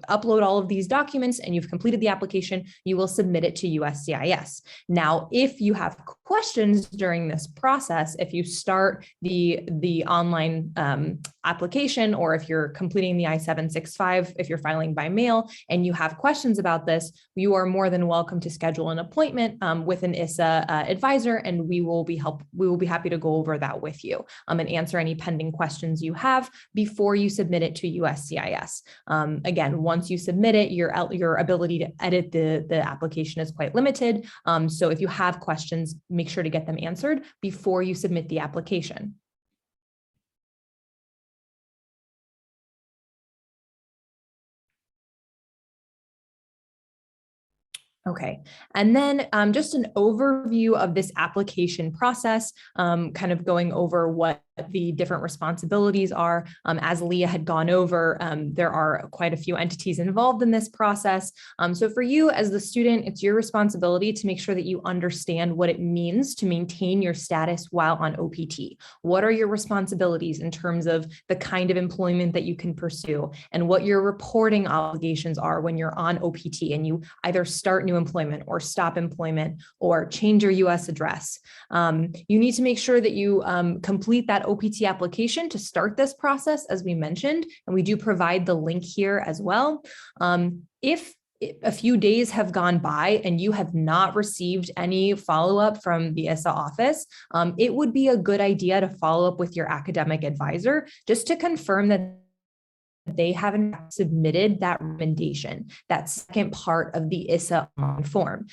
upload all of these documents and you've completed the application, you will submit it to USCIS. Now, if you have questions during this process, if you start the online application, or if you're completing the I-765, if you're filing by mail and you have questions about this, you are more than welcome to schedule an appointment with an ISSA advisor, and we will be happy to go over that with you and answer any pending questions you have before you submit it to USCIS. Again, once you submit it, your ability to edit the application is quite limited. So if you have questions, make sure to get them answered before you submit the application. Okay, and then just an overview of this application process, kind of going over what the different responsibilities are. As Leah had gone over, there are quite a few entities involved in this process. So for you as the student, it's your responsibility to make sure that you understand what it means to maintain your status while on OPT. What are your responsibilities in terms of the kind of employment that you can pursue, and what your reporting obligations are when you're on OPT and you either start new employment or stop employment or change your US address. You need to make sure that you complete that OPT application to start this process, as we mentioned, and we do provide the link here as well. If a few days have gone by and you have not received any follow-up from the ISSA office, it would be a good idea to follow up with your academic advisor just to confirm that they haven't submitted that recommendation, that second part of the ISSA form.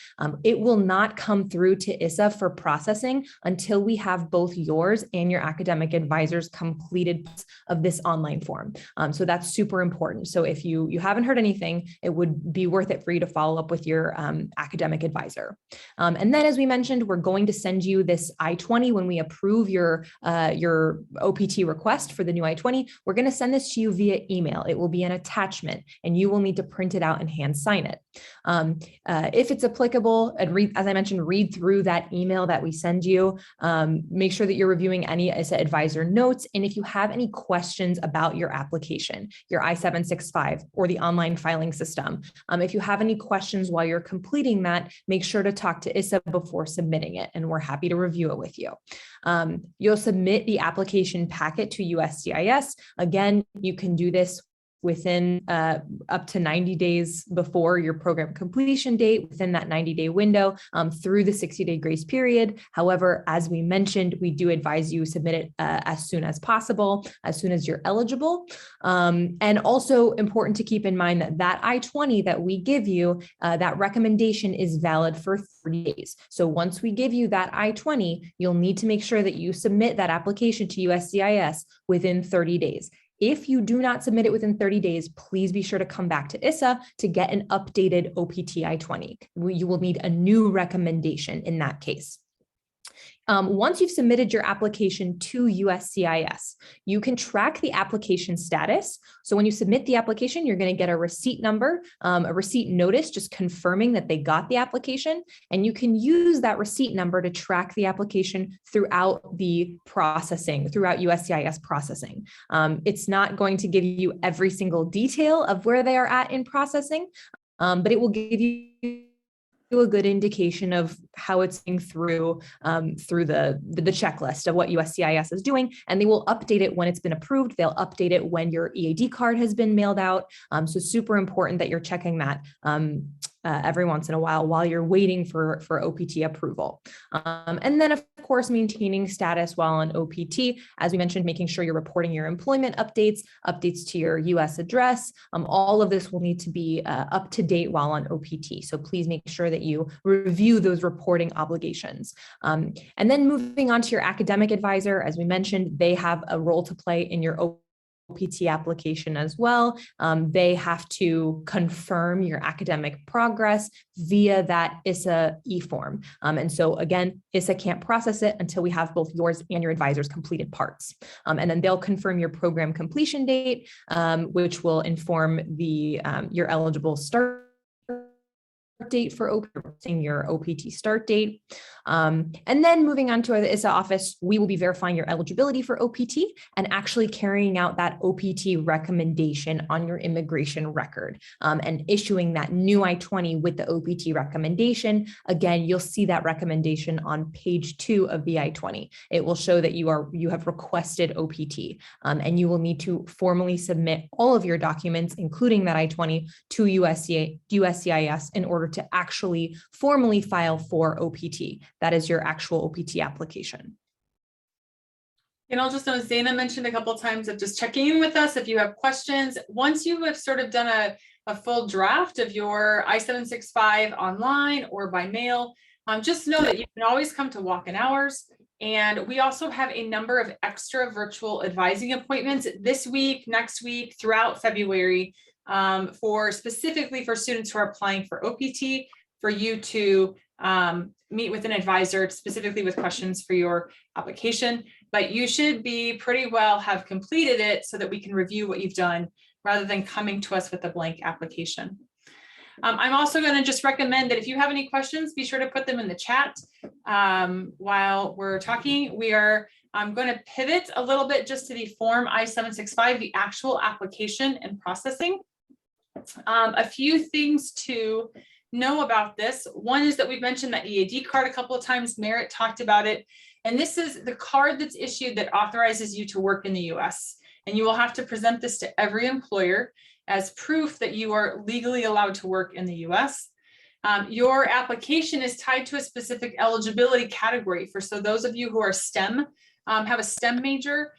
It will not come through to ISSA for processing until we have both yours and your academic advisor's completed of this online form. So that's super important. So if you haven't heard anything, it would be worth it for you to follow up with your academic advisor. And then, as we mentioned, we're going to send you this I-20 when we approve your OPT request for the new I-20. We're going to send this to you via email. It will be an attachment, and you will need to print it out and hand sign it. If it's applicable, and as I mentioned, read through that email that we send you. Make sure that you're reviewing any ISSA advisor notes. And if you have any questions about your application, your I-765 or the online filing system, if you have any questions while you're completing that, make sure to talk to ISSA before submitting it, and we're happy to review it with you. You'll submit the application packet to USCIS. Again, you can do this within up to 90 days before your program completion date, within that 90-day window, through the 60-day grace period. However, as we mentioned, we do advise you submit it as soon as possible, as soon as you're eligible. And also important to keep in mind that that I-20 that we give you, that recommendation is valid for 30 days. So once we give you that I-20, you'll need to make sure that you submit that application to USCIS within 30 days. If you do not submit it within 30 days, please be sure to come back to ISSA to get an updated OPT I-20. You will need a new recommendation in that case. Once you've submitted your application to USCIS, you can track the application status. So when you submit the application, you're going to get a receipt number, a receipt notice, just confirming that they got the application. And you can use that receipt number to track the application throughout the processing, throughout USCIS processing. It's not going to give you every single detail of where they are at in processing, but it will give you a good indication of how it's going through the checklist of what USCIS is doing, and they will update it when it's been approved. They'll update it when your EAD card has been mailed out. So super important that you're checking that every once in a while you're waiting for OPT approval. And then of course, maintaining status while on OPT, as we mentioned, making sure you're reporting your employment updates to your US address. All of this will need to be up to date while on OPT. So please make sure that you review those reporting obligations. And then moving on to your academic advisor, as we mentioned, they have a role to play in your OPT application as well. They have to confirm your academic progress via that ISSA e-form. And so again, ISSA can't process it until we have both yours and your advisor's completed parts. And then they'll confirm your program completion date, which will inform your eligible start date for your OPT start date. And then moving on to the ISSA office, we will be verifying your eligibility for OPT and actually carrying out that OPT recommendation on your immigration record and issuing that new I-20 with the OPT recommendation. Again, you'll see that recommendation on page 2 of the I-20. It will show that you have requested OPT, and you will need to formally submit all of your documents, including that I-20, to USCIS in order to actually formally file for OPT. That is your actual OPT application. And I'll just note, Dana mentioned a couple of times of just checking in with us if you have questions. Once you have sort of done a full draft of your I-765 online or by mail, just know that you can always come to walk-in hours. And we also have a number of extra virtual advising appointments this week, next week, throughout February, specifically for students who are applying for OPT, for you to meet with an advisor specifically with questions for your application. But you should be pretty well have completed it so that we can review what you've done rather than coming to us with a blank application. I'm also going to just recommend that if you have any questions, be sure to put them in the chat while we're talking. I'm going to pivot a little bit just to the form I-765, the actual application and processing. A few things to know about this. One is that we've mentioned that EAD card a couple of times. Merritt talked about it. And this is the card that's issued that authorizes you to work in the US. And you will have to present this to every employer as proof that you are legally allowed to work in the US. Your application is tied to a specific eligibility category. So those of you who are STEM, have a STEM major,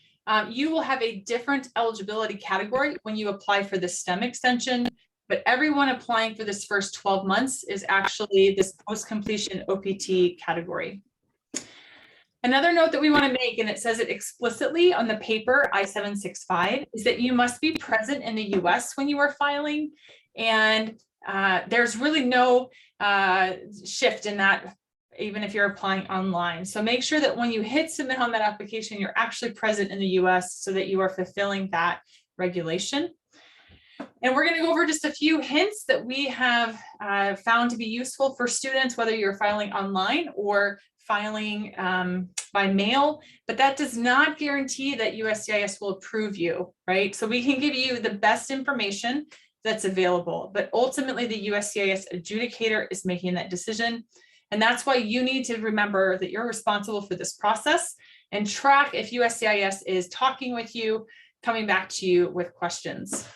you will have a different eligibility category when you apply for the STEM extension, but everyone applying for this first 12 months is actually this post-completion OPT category. Another note that we want to make, and it says it explicitly on the paper I-765, is that you must be present in the US when you are filing, and there's really no shift in that, even if you're applying online. So make sure that when you hit submit on that application, you're actually present in the US so that you are fulfilling that regulation. And we're going to go over just a few hints that we have found to be useful for students, whether you're filing online or filing by mail, but that does not guarantee that USCIS will approve you, right? So we can give you the best information that's available, but ultimately the USCIS adjudicator is making that decision. And that's why you need to remember that you're responsible for this process and track if USCIS is talking with you, coming back to you with questions.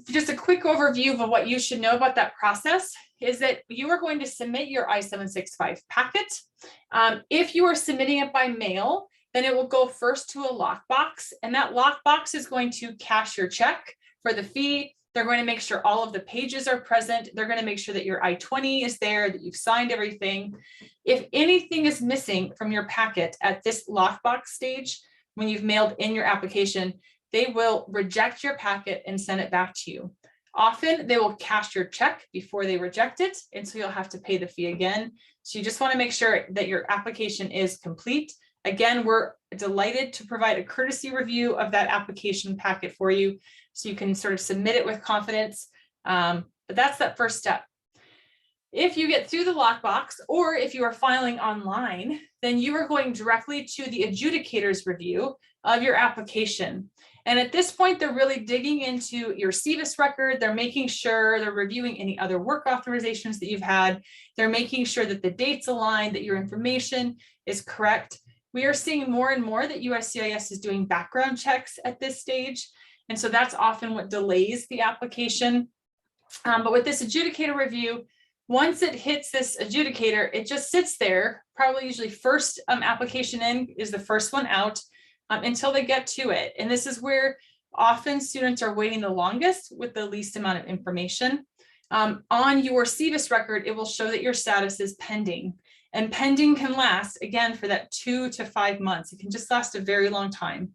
Just a quick overview of what you should know about that process is that you are going to submit your I-765 packet. If you are submitting it by mail, then it will go first to a lockbox, and that lockbox is going to cash your check for the fee. They're going to make sure all of the pages are present. They're going to make sure that your I-20 is there, that you've signed everything. If anything is missing from your packet at this lockbox stage, when you've mailed in your application, they will reject your packet and send it back to you. Often they will cash your check before they reject it, and so you'll have to pay the fee again. So you just want to make sure that your application is complete. Again, we're delighted to provide a courtesy review of that application packet for you, so you can sort of submit it with confidence. But that's that first step. If you get through the lockbox, or if you are filing online, then you are going directly to the adjudicator's review of your application. And at this point, they're really digging into your SEVIS record. They're making sure they're reviewing any other work authorizations that you've had. They're making sure that the dates align, that your information is correct. We are seeing more and more that USCIS is doing background checks at this stage. And so that's often what delays the application. But with this adjudicator review, once it hits this adjudicator, it just sits there, probably usually first application in is the first one out, until they get to it. And this is where often students are waiting the longest with the least amount of information. On your SEVIS record, it will show that your status is pending. And pending can last, again, for that 2 to 5 months. It can just last a very long time.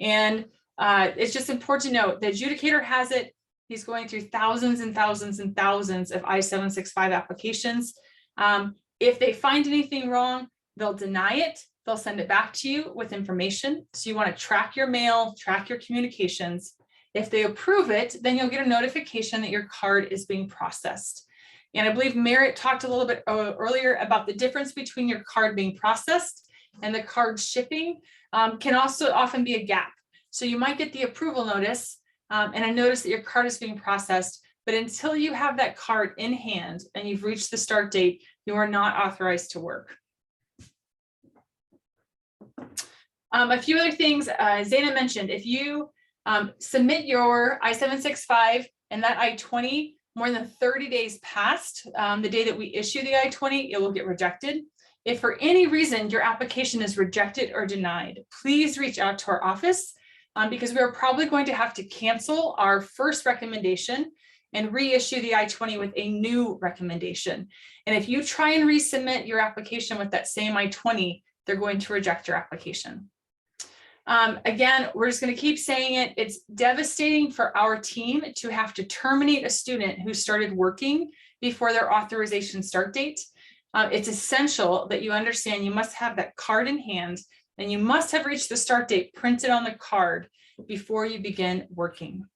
And it's just important to note, the adjudicator has it. He's going through thousands and thousands and thousands of I-765 applications. If they find anything wrong, they'll deny it. They'll send it back to you with information. So you want to track your mail, track your communications. If they approve it, then you'll get a notification that your card is being processed. And I believe Merritt talked a little bit earlier about the difference between your card being processed and the card shipping. Can also often be a gap. So you might get the approval notice and a notice that your card is being processed, but until you have that card in hand and you've reached the start date, you are not authorized to work. A few other things Zaina mentioned, if you submit your I-765 and that I-20 more than 30 days past the day that we issue the I-20, it will get rejected. If for any reason your application is rejected or denied, please reach out to our office because we're probably going to have to cancel our first recommendation and reissue the I-20 with a new recommendation. And if you try and resubmit your application with that same I-20, they're going to reject your application. Again, we're just going to keep saying it. It's devastating for our team to have to terminate a student who started working before their authorization start date. It's essential that you understand you must have that card in hand and you must have reached the start date printed on the card before you begin working.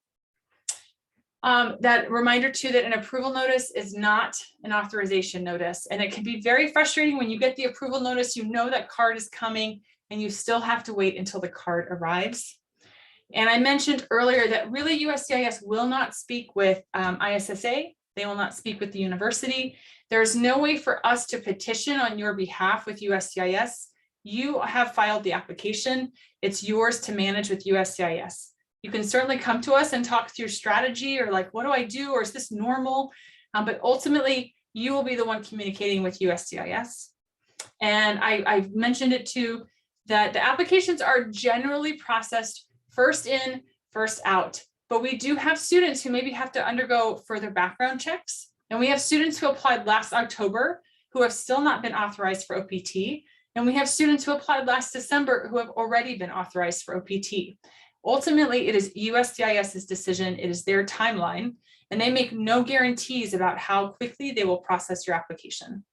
That reminder too, that an approval notice is not an authorization notice. And it can be very frustrating when you get the approval notice, you know that card is coming and you still have to wait until the card arrives. And I mentioned earlier that really USCIS will not speak with ISSA. They will not speak with the university. There's no way for us to petition on your behalf with USCIS. You have filed the application. It's yours to manage with USCIS. You can certainly come to us and talk through strategy or like, what do I do? Or is this normal? But ultimately, you will be the one communicating with USCIS. And I've mentioned it too, that the applications are generally processed first in, first out. But we do have students who maybe have to undergo further background checks. And we have students who applied last October who have still not been authorized for OPT. And we have students who applied last December who have already been authorized for OPT. Ultimately, it is USCIS's decision. It is their timeline, and they make no guarantees about how quickly they will process your application.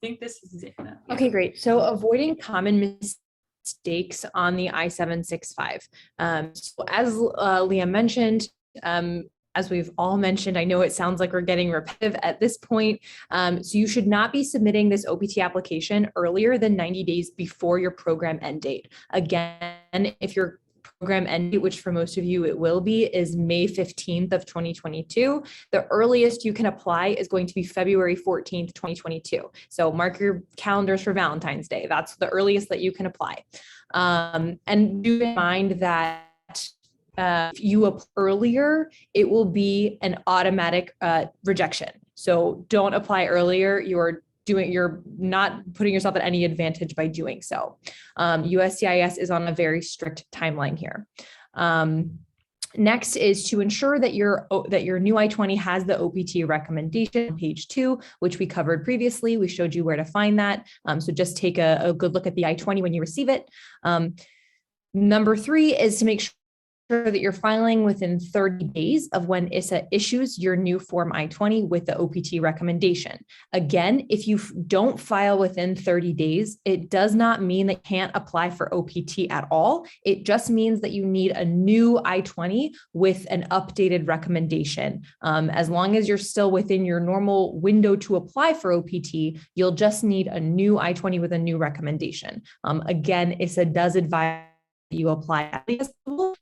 I think this is it. Okay, great. So avoiding common mistakes on the I-765. So as Leah mentioned, as we've all mentioned, I know it sounds like we're getting repetitive at this point. So you should not be submitting this OPT application earlier than 90 days before your program end date. Again, if your program end date, which for most of you it will be, is May 15th of 2022. The earliest you can apply is going to be February 14th, 2022. So mark your calendars for Valentine's Day. That's the earliest that you can apply. And do in mind that if you apply earlier, it will be an automatic rejection. So don't apply earlier. You're not putting yourself at any advantage by doing so. USCIS is on a very strict timeline here. Next is to ensure that your new I-20 has the OPT recommendation on page 2, which we covered previously. We showed you where to find that. So just take a good look at the I-20 when you receive it. Number 3 is to make sure that you're filing within 30 days of when ISSA issues your new Form I-20 with the OPT recommendation. Again, if you don't file within 30 days, it does not mean that you can't apply for OPT at all. It just means that you need a new I-20 with an updated recommendation. As long as you're still within your normal window to apply for OPT, you'll just need a new I-20 with a new recommendation. Again, ISSA does advise you apply at least.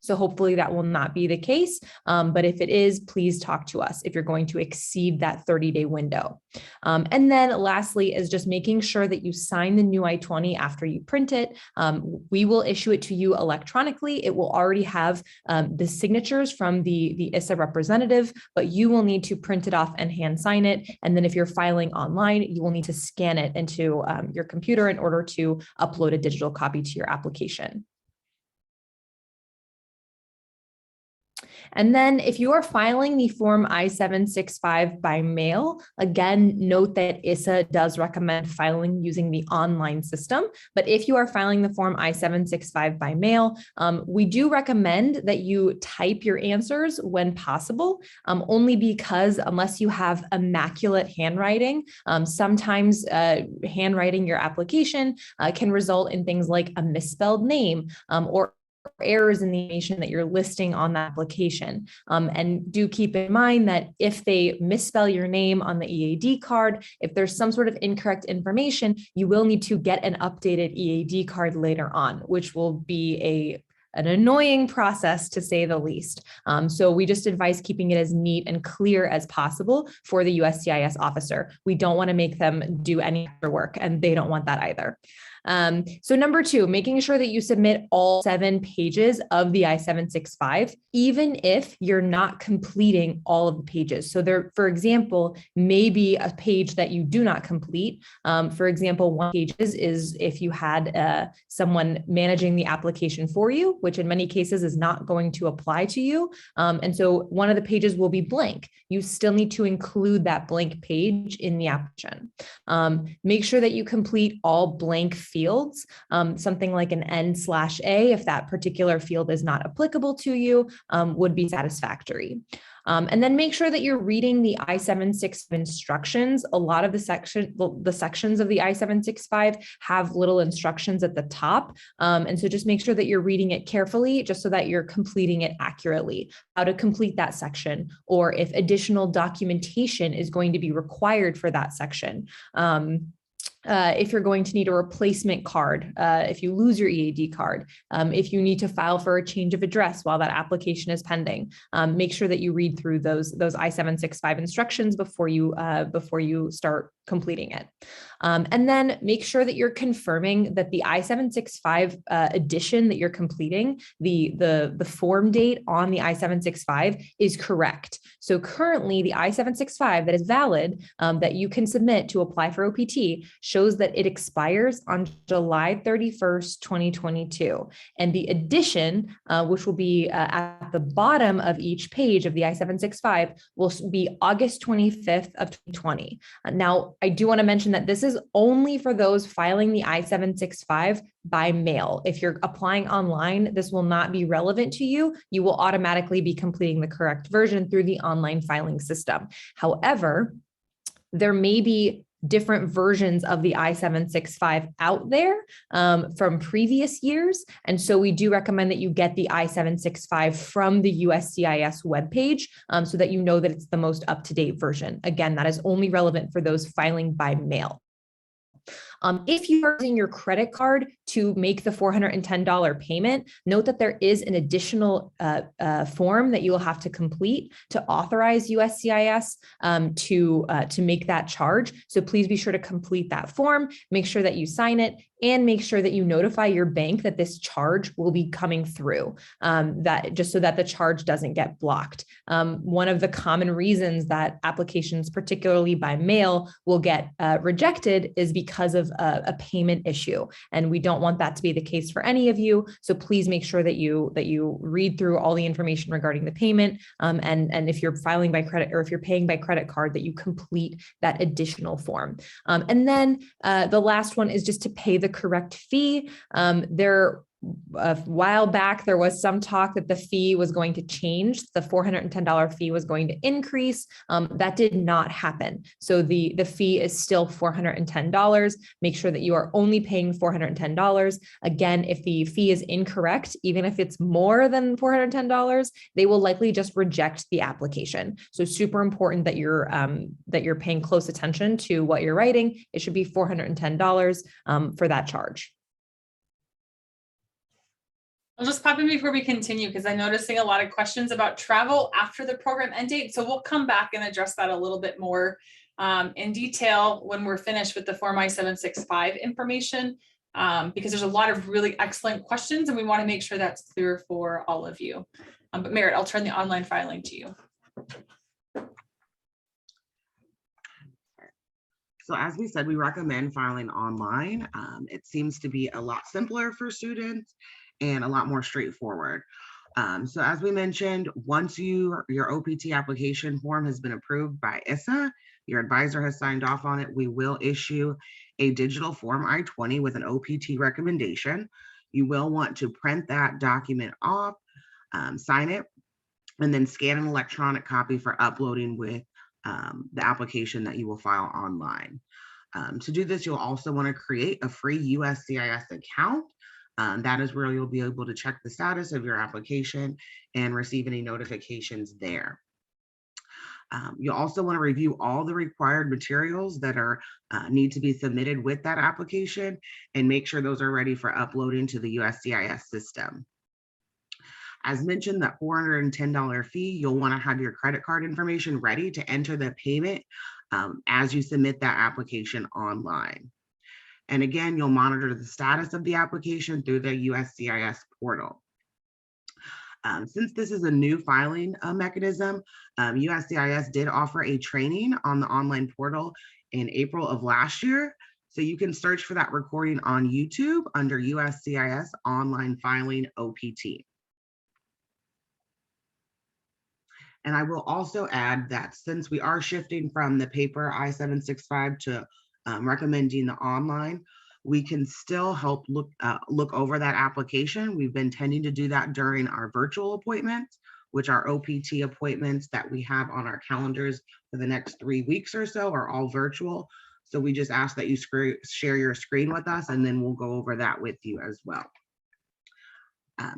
So hopefully that will not be the case. But if it is, please talk to us if you're going to exceed that 30-day window. And then lastly is just making sure that you sign the new I-20 after you print it. We will issue it to you electronically. It will already have the signatures from the ISSA representative, but you will need to print it off and hand sign it. And then if you're filing online, you will need to scan it into your computer in order to upload a digital copy to your application. And then if you are filing the Form I-765 by mail, again, note that ISSA does recommend filing using the online system. But if you are filing the Form I-765 by mail, we do recommend that you type your answers when possible, only because unless you have immaculate handwriting, sometimes handwriting your application can result in things like a misspelled name or errors in the information that you're listing on the application. And do keep in mind that if they misspell your name on the EAD card, if there's some sort of incorrect information, you will need to get an updated EAD card later on, which will be an annoying process to say the least. So we just advise keeping it as neat and clear as possible for the USCIS officer. We don't want to make them do any extra work, and they don't want that either. So number 2, making sure that you submit all 7 pages of the I-765, even if you're not completing all of the pages. So there, for example, may be a page that you do not complete. For example, one page is if you had someone managing the application for you, which in many cases is not going to apply to you. And so one of the pages will be blank. You still need to include that blank page in the application. Make sure that you complete all blank fields, something like an N/A, if that particular field is not applicable to you, would be satisfactory. And then make sure that you're reading the I-765 instructions. A lot of the sections of the I-765 have little instructions at the top. And so just make sure that you're reading it carefully, just so that you're completing it accurately, how to complete that section, or if additional documentation is going to be required for that section. If you're going to need a replacement card, if you lose your EAD card, if you need to file for a change of address while that application is pending, make sure that you read through those I-765 instructions before you start completing it. And then make sure that you're confirming that the I-765 edition that you're completing, the form date on the I-765 is correct. So currently the I-765 that is valid, that you can submit to apply for OPT, shows that it expires on July 31st, 2022. And the edition, which will be at the bottom of each page of the I-765, will be August 25th of 2020. Now, I do want to mention that this is only for those filing the I-765 by mail. If you're applying online, this will not be relevant to you. You will automatically be completing the correct version through the online filing system. However, there may be different versions of the I-765 out there from previous years. And so we do recommend that you get the I-765 from the USCIS webpage so that you know that it's the most up-to-date version. Again, that is only relevant for those filing by mail. If you are using your credit card to make the $410 payment, note that there is an additional form that you will have to complete to authorize USCIS to make that charge. So please be sure to complete that form, make sure that you sign it, and make sure that you notify your bank that this charge will be coming through, that just so that the charge doesn't get blocked. One of the common reasons that applications, particularly by mail, will get rejected is because of a payment issue. And we don't want that to be the case for any of you. So please make sure that you read through all the information regarding the payment. And if you're filing by credit or if you're paying by credit card, that you complete that additional form. And then the last one is just to pay the correct fee. A while back, there was some talk that the fee was going to change. The $410 fee was going to increase. That did not happen. So the fee is still $410. Make sure that you are only paying $410. Again, if the fee is incorrect, even if it's more than $410, they will likely just reject the application. So super important that you're paying close attention to what you're writing. It should be $410 for that charge. I'll just pop in before we continue because I'm noticing a lot of questions about travel after the program end date. So we'll come back and address that a little bit more in detail when we're finished with the Form I-765 information, because there's a lot of really excellent questions and we want to make sure that's clear for all of you. But Merritt, I'll turn the online filing to you. So as we said, we recommend filing online. It seems to be a lot simpler for students and a lot more straightforward. So as we mentioned, once your OPT application form has been approved by ISSA, your advisor has signed off on it, we will issue a digital Form I-20 with an OPT recommendation. You will want to print that document off, sign it, and then scan an electronic copy for uploading with the application that you will file online. To do this, you'll also want to create a free USCIS account. That is where you'll be able to check the status of your application and receive any notifications there. You'll also want to review all the required materials that need to be submitted with that application and make sure those are ready for uploading to the USCIS system. As mentioned, that $410 fee, you'll want to have your credit card information ready to enter the payment as you submit that application online. And again, you'll monitor the status of the application through the USCIS portal. Since this is a new filing mechanism, USCIS did offer a training on the online portal in April of last year. So you can search for that recording on YouTube under USCIS Online Filing OPT. And I will also add that since we are shifting from the paper I-765 to recommending the online, we can still help look over that application. We've been tending to do that during our virtual appointments, which are OPT appointments that we have on our calendars for the next 3 weeks or so are all virtual. So we just ask that you share your screen with us and then we'll go over that with you as well.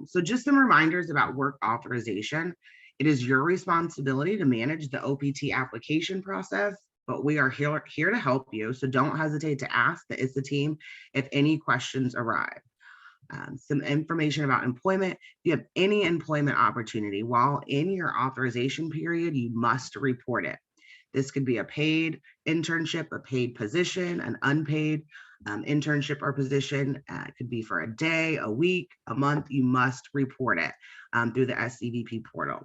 So just some reminders about work authorization. It is your responsibility to manage the OPT application process, but we are here to help you. So don't hesitate to ask the ISSA team if any questions arise. Some information about employment. If you have any employment opportunity while in your authorization period, you must report it. This could be a paid internship, a paid position, an unpaid internship or position. It could be for a day, a week, a month. You must report it through the SCVP portal.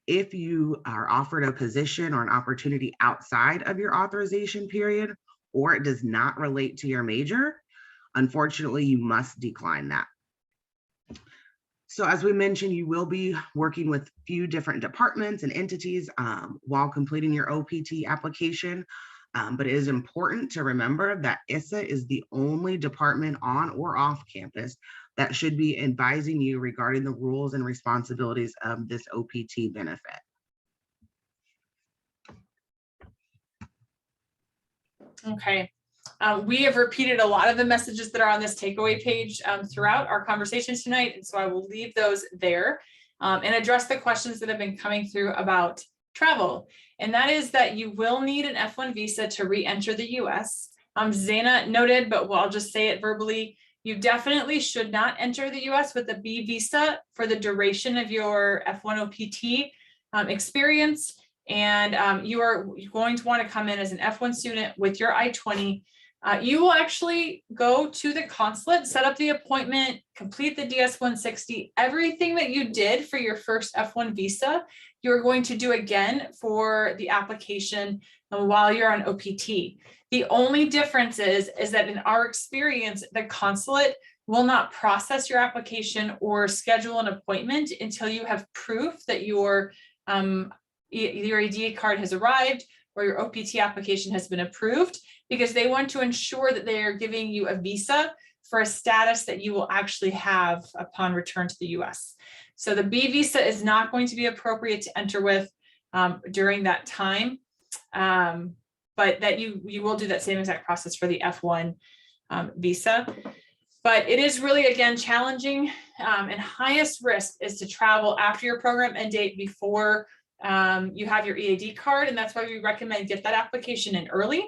If you are offered a position or an opportunity outside of your authorization period, or it does not relate to your major, unfortunately, you must decline that. So as we mentioned, you will be working with a few different departments and entities while completing your OPT application. But it is important to remember that ISSA is the only department on or off campus that should be advising you regarding the rules and responsibilities of this OPT benefit. Okay. We have repeated a lot of the messages that are on this takeaway page throughout our conversation tonight, and so I will leave those there and address the questions that have been coming through about travel. And that is that you will need an F1 visa to re-enter the US. Zaina noted, but I'll just say it verbally. You definitely should not enter the US with a B visa for the duration of your F1 OPT experience. And you are going to want to come in as an F1 student with your I-20. You will actually go to the consulate, set up the appointment, complete the DS-160, everything that you did for your first F1 visa, you're going to do again for the application while you're on OPT. The only difference is that in our experience, the consulate will not process your application or schedule an appointment until you have proof that your ED card has arrived or your OPT application has been approved, because they want to ensure that they are giving you a visa for a status that you will actually have upon return to the US. So the B visa is not going to be appropriate to enter with during that time, but that you will do that same exact process for the F1 visa. But it is really, again, challenging, and highest risk is to travel after your program end date before you have your EAD card. And that's why we recommend get that application in early,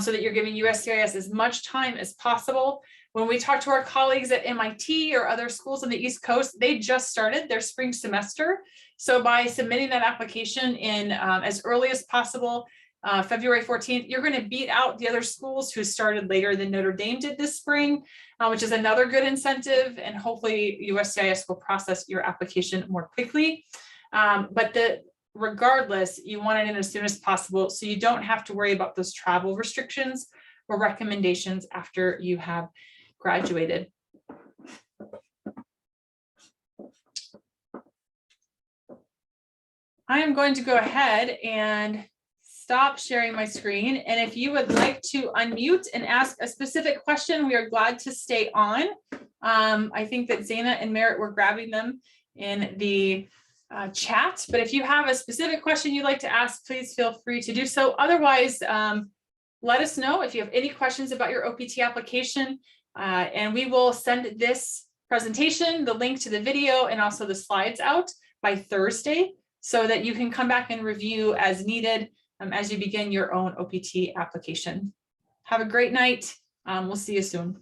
so that you're giving USCIS as much time as possible. When we talk to our colleagues at MIT or other schools on the East Coast, they just started their spring semester. So by submitting that application in as early as possible, February 14th, you're going to beat out the other schools who started later than Notre Dame did this spring, which is another good incentive. And hopefully USCIS will process your application more quickly. But regardless, you want it in as soon as possible, so you don't have to worry about those travel restrictions or recommendations after you have graduated. I am going to go ahead and stop sharing my screen. And if you would like to unmute and ask a specific question, we are glad to stay on. I think that Zaina and Merritt were grabbing them in the chat, but if you have a specific question you'd like to ask, please feel free to do so. Otherwise, let us know if you have any questions about your OPT application, and we will send this presentation, the link to the video, and also the slides out by Thursday, so that you can come back and review as needed as you begin your own OPT application. Have a great night. We'll see you soon.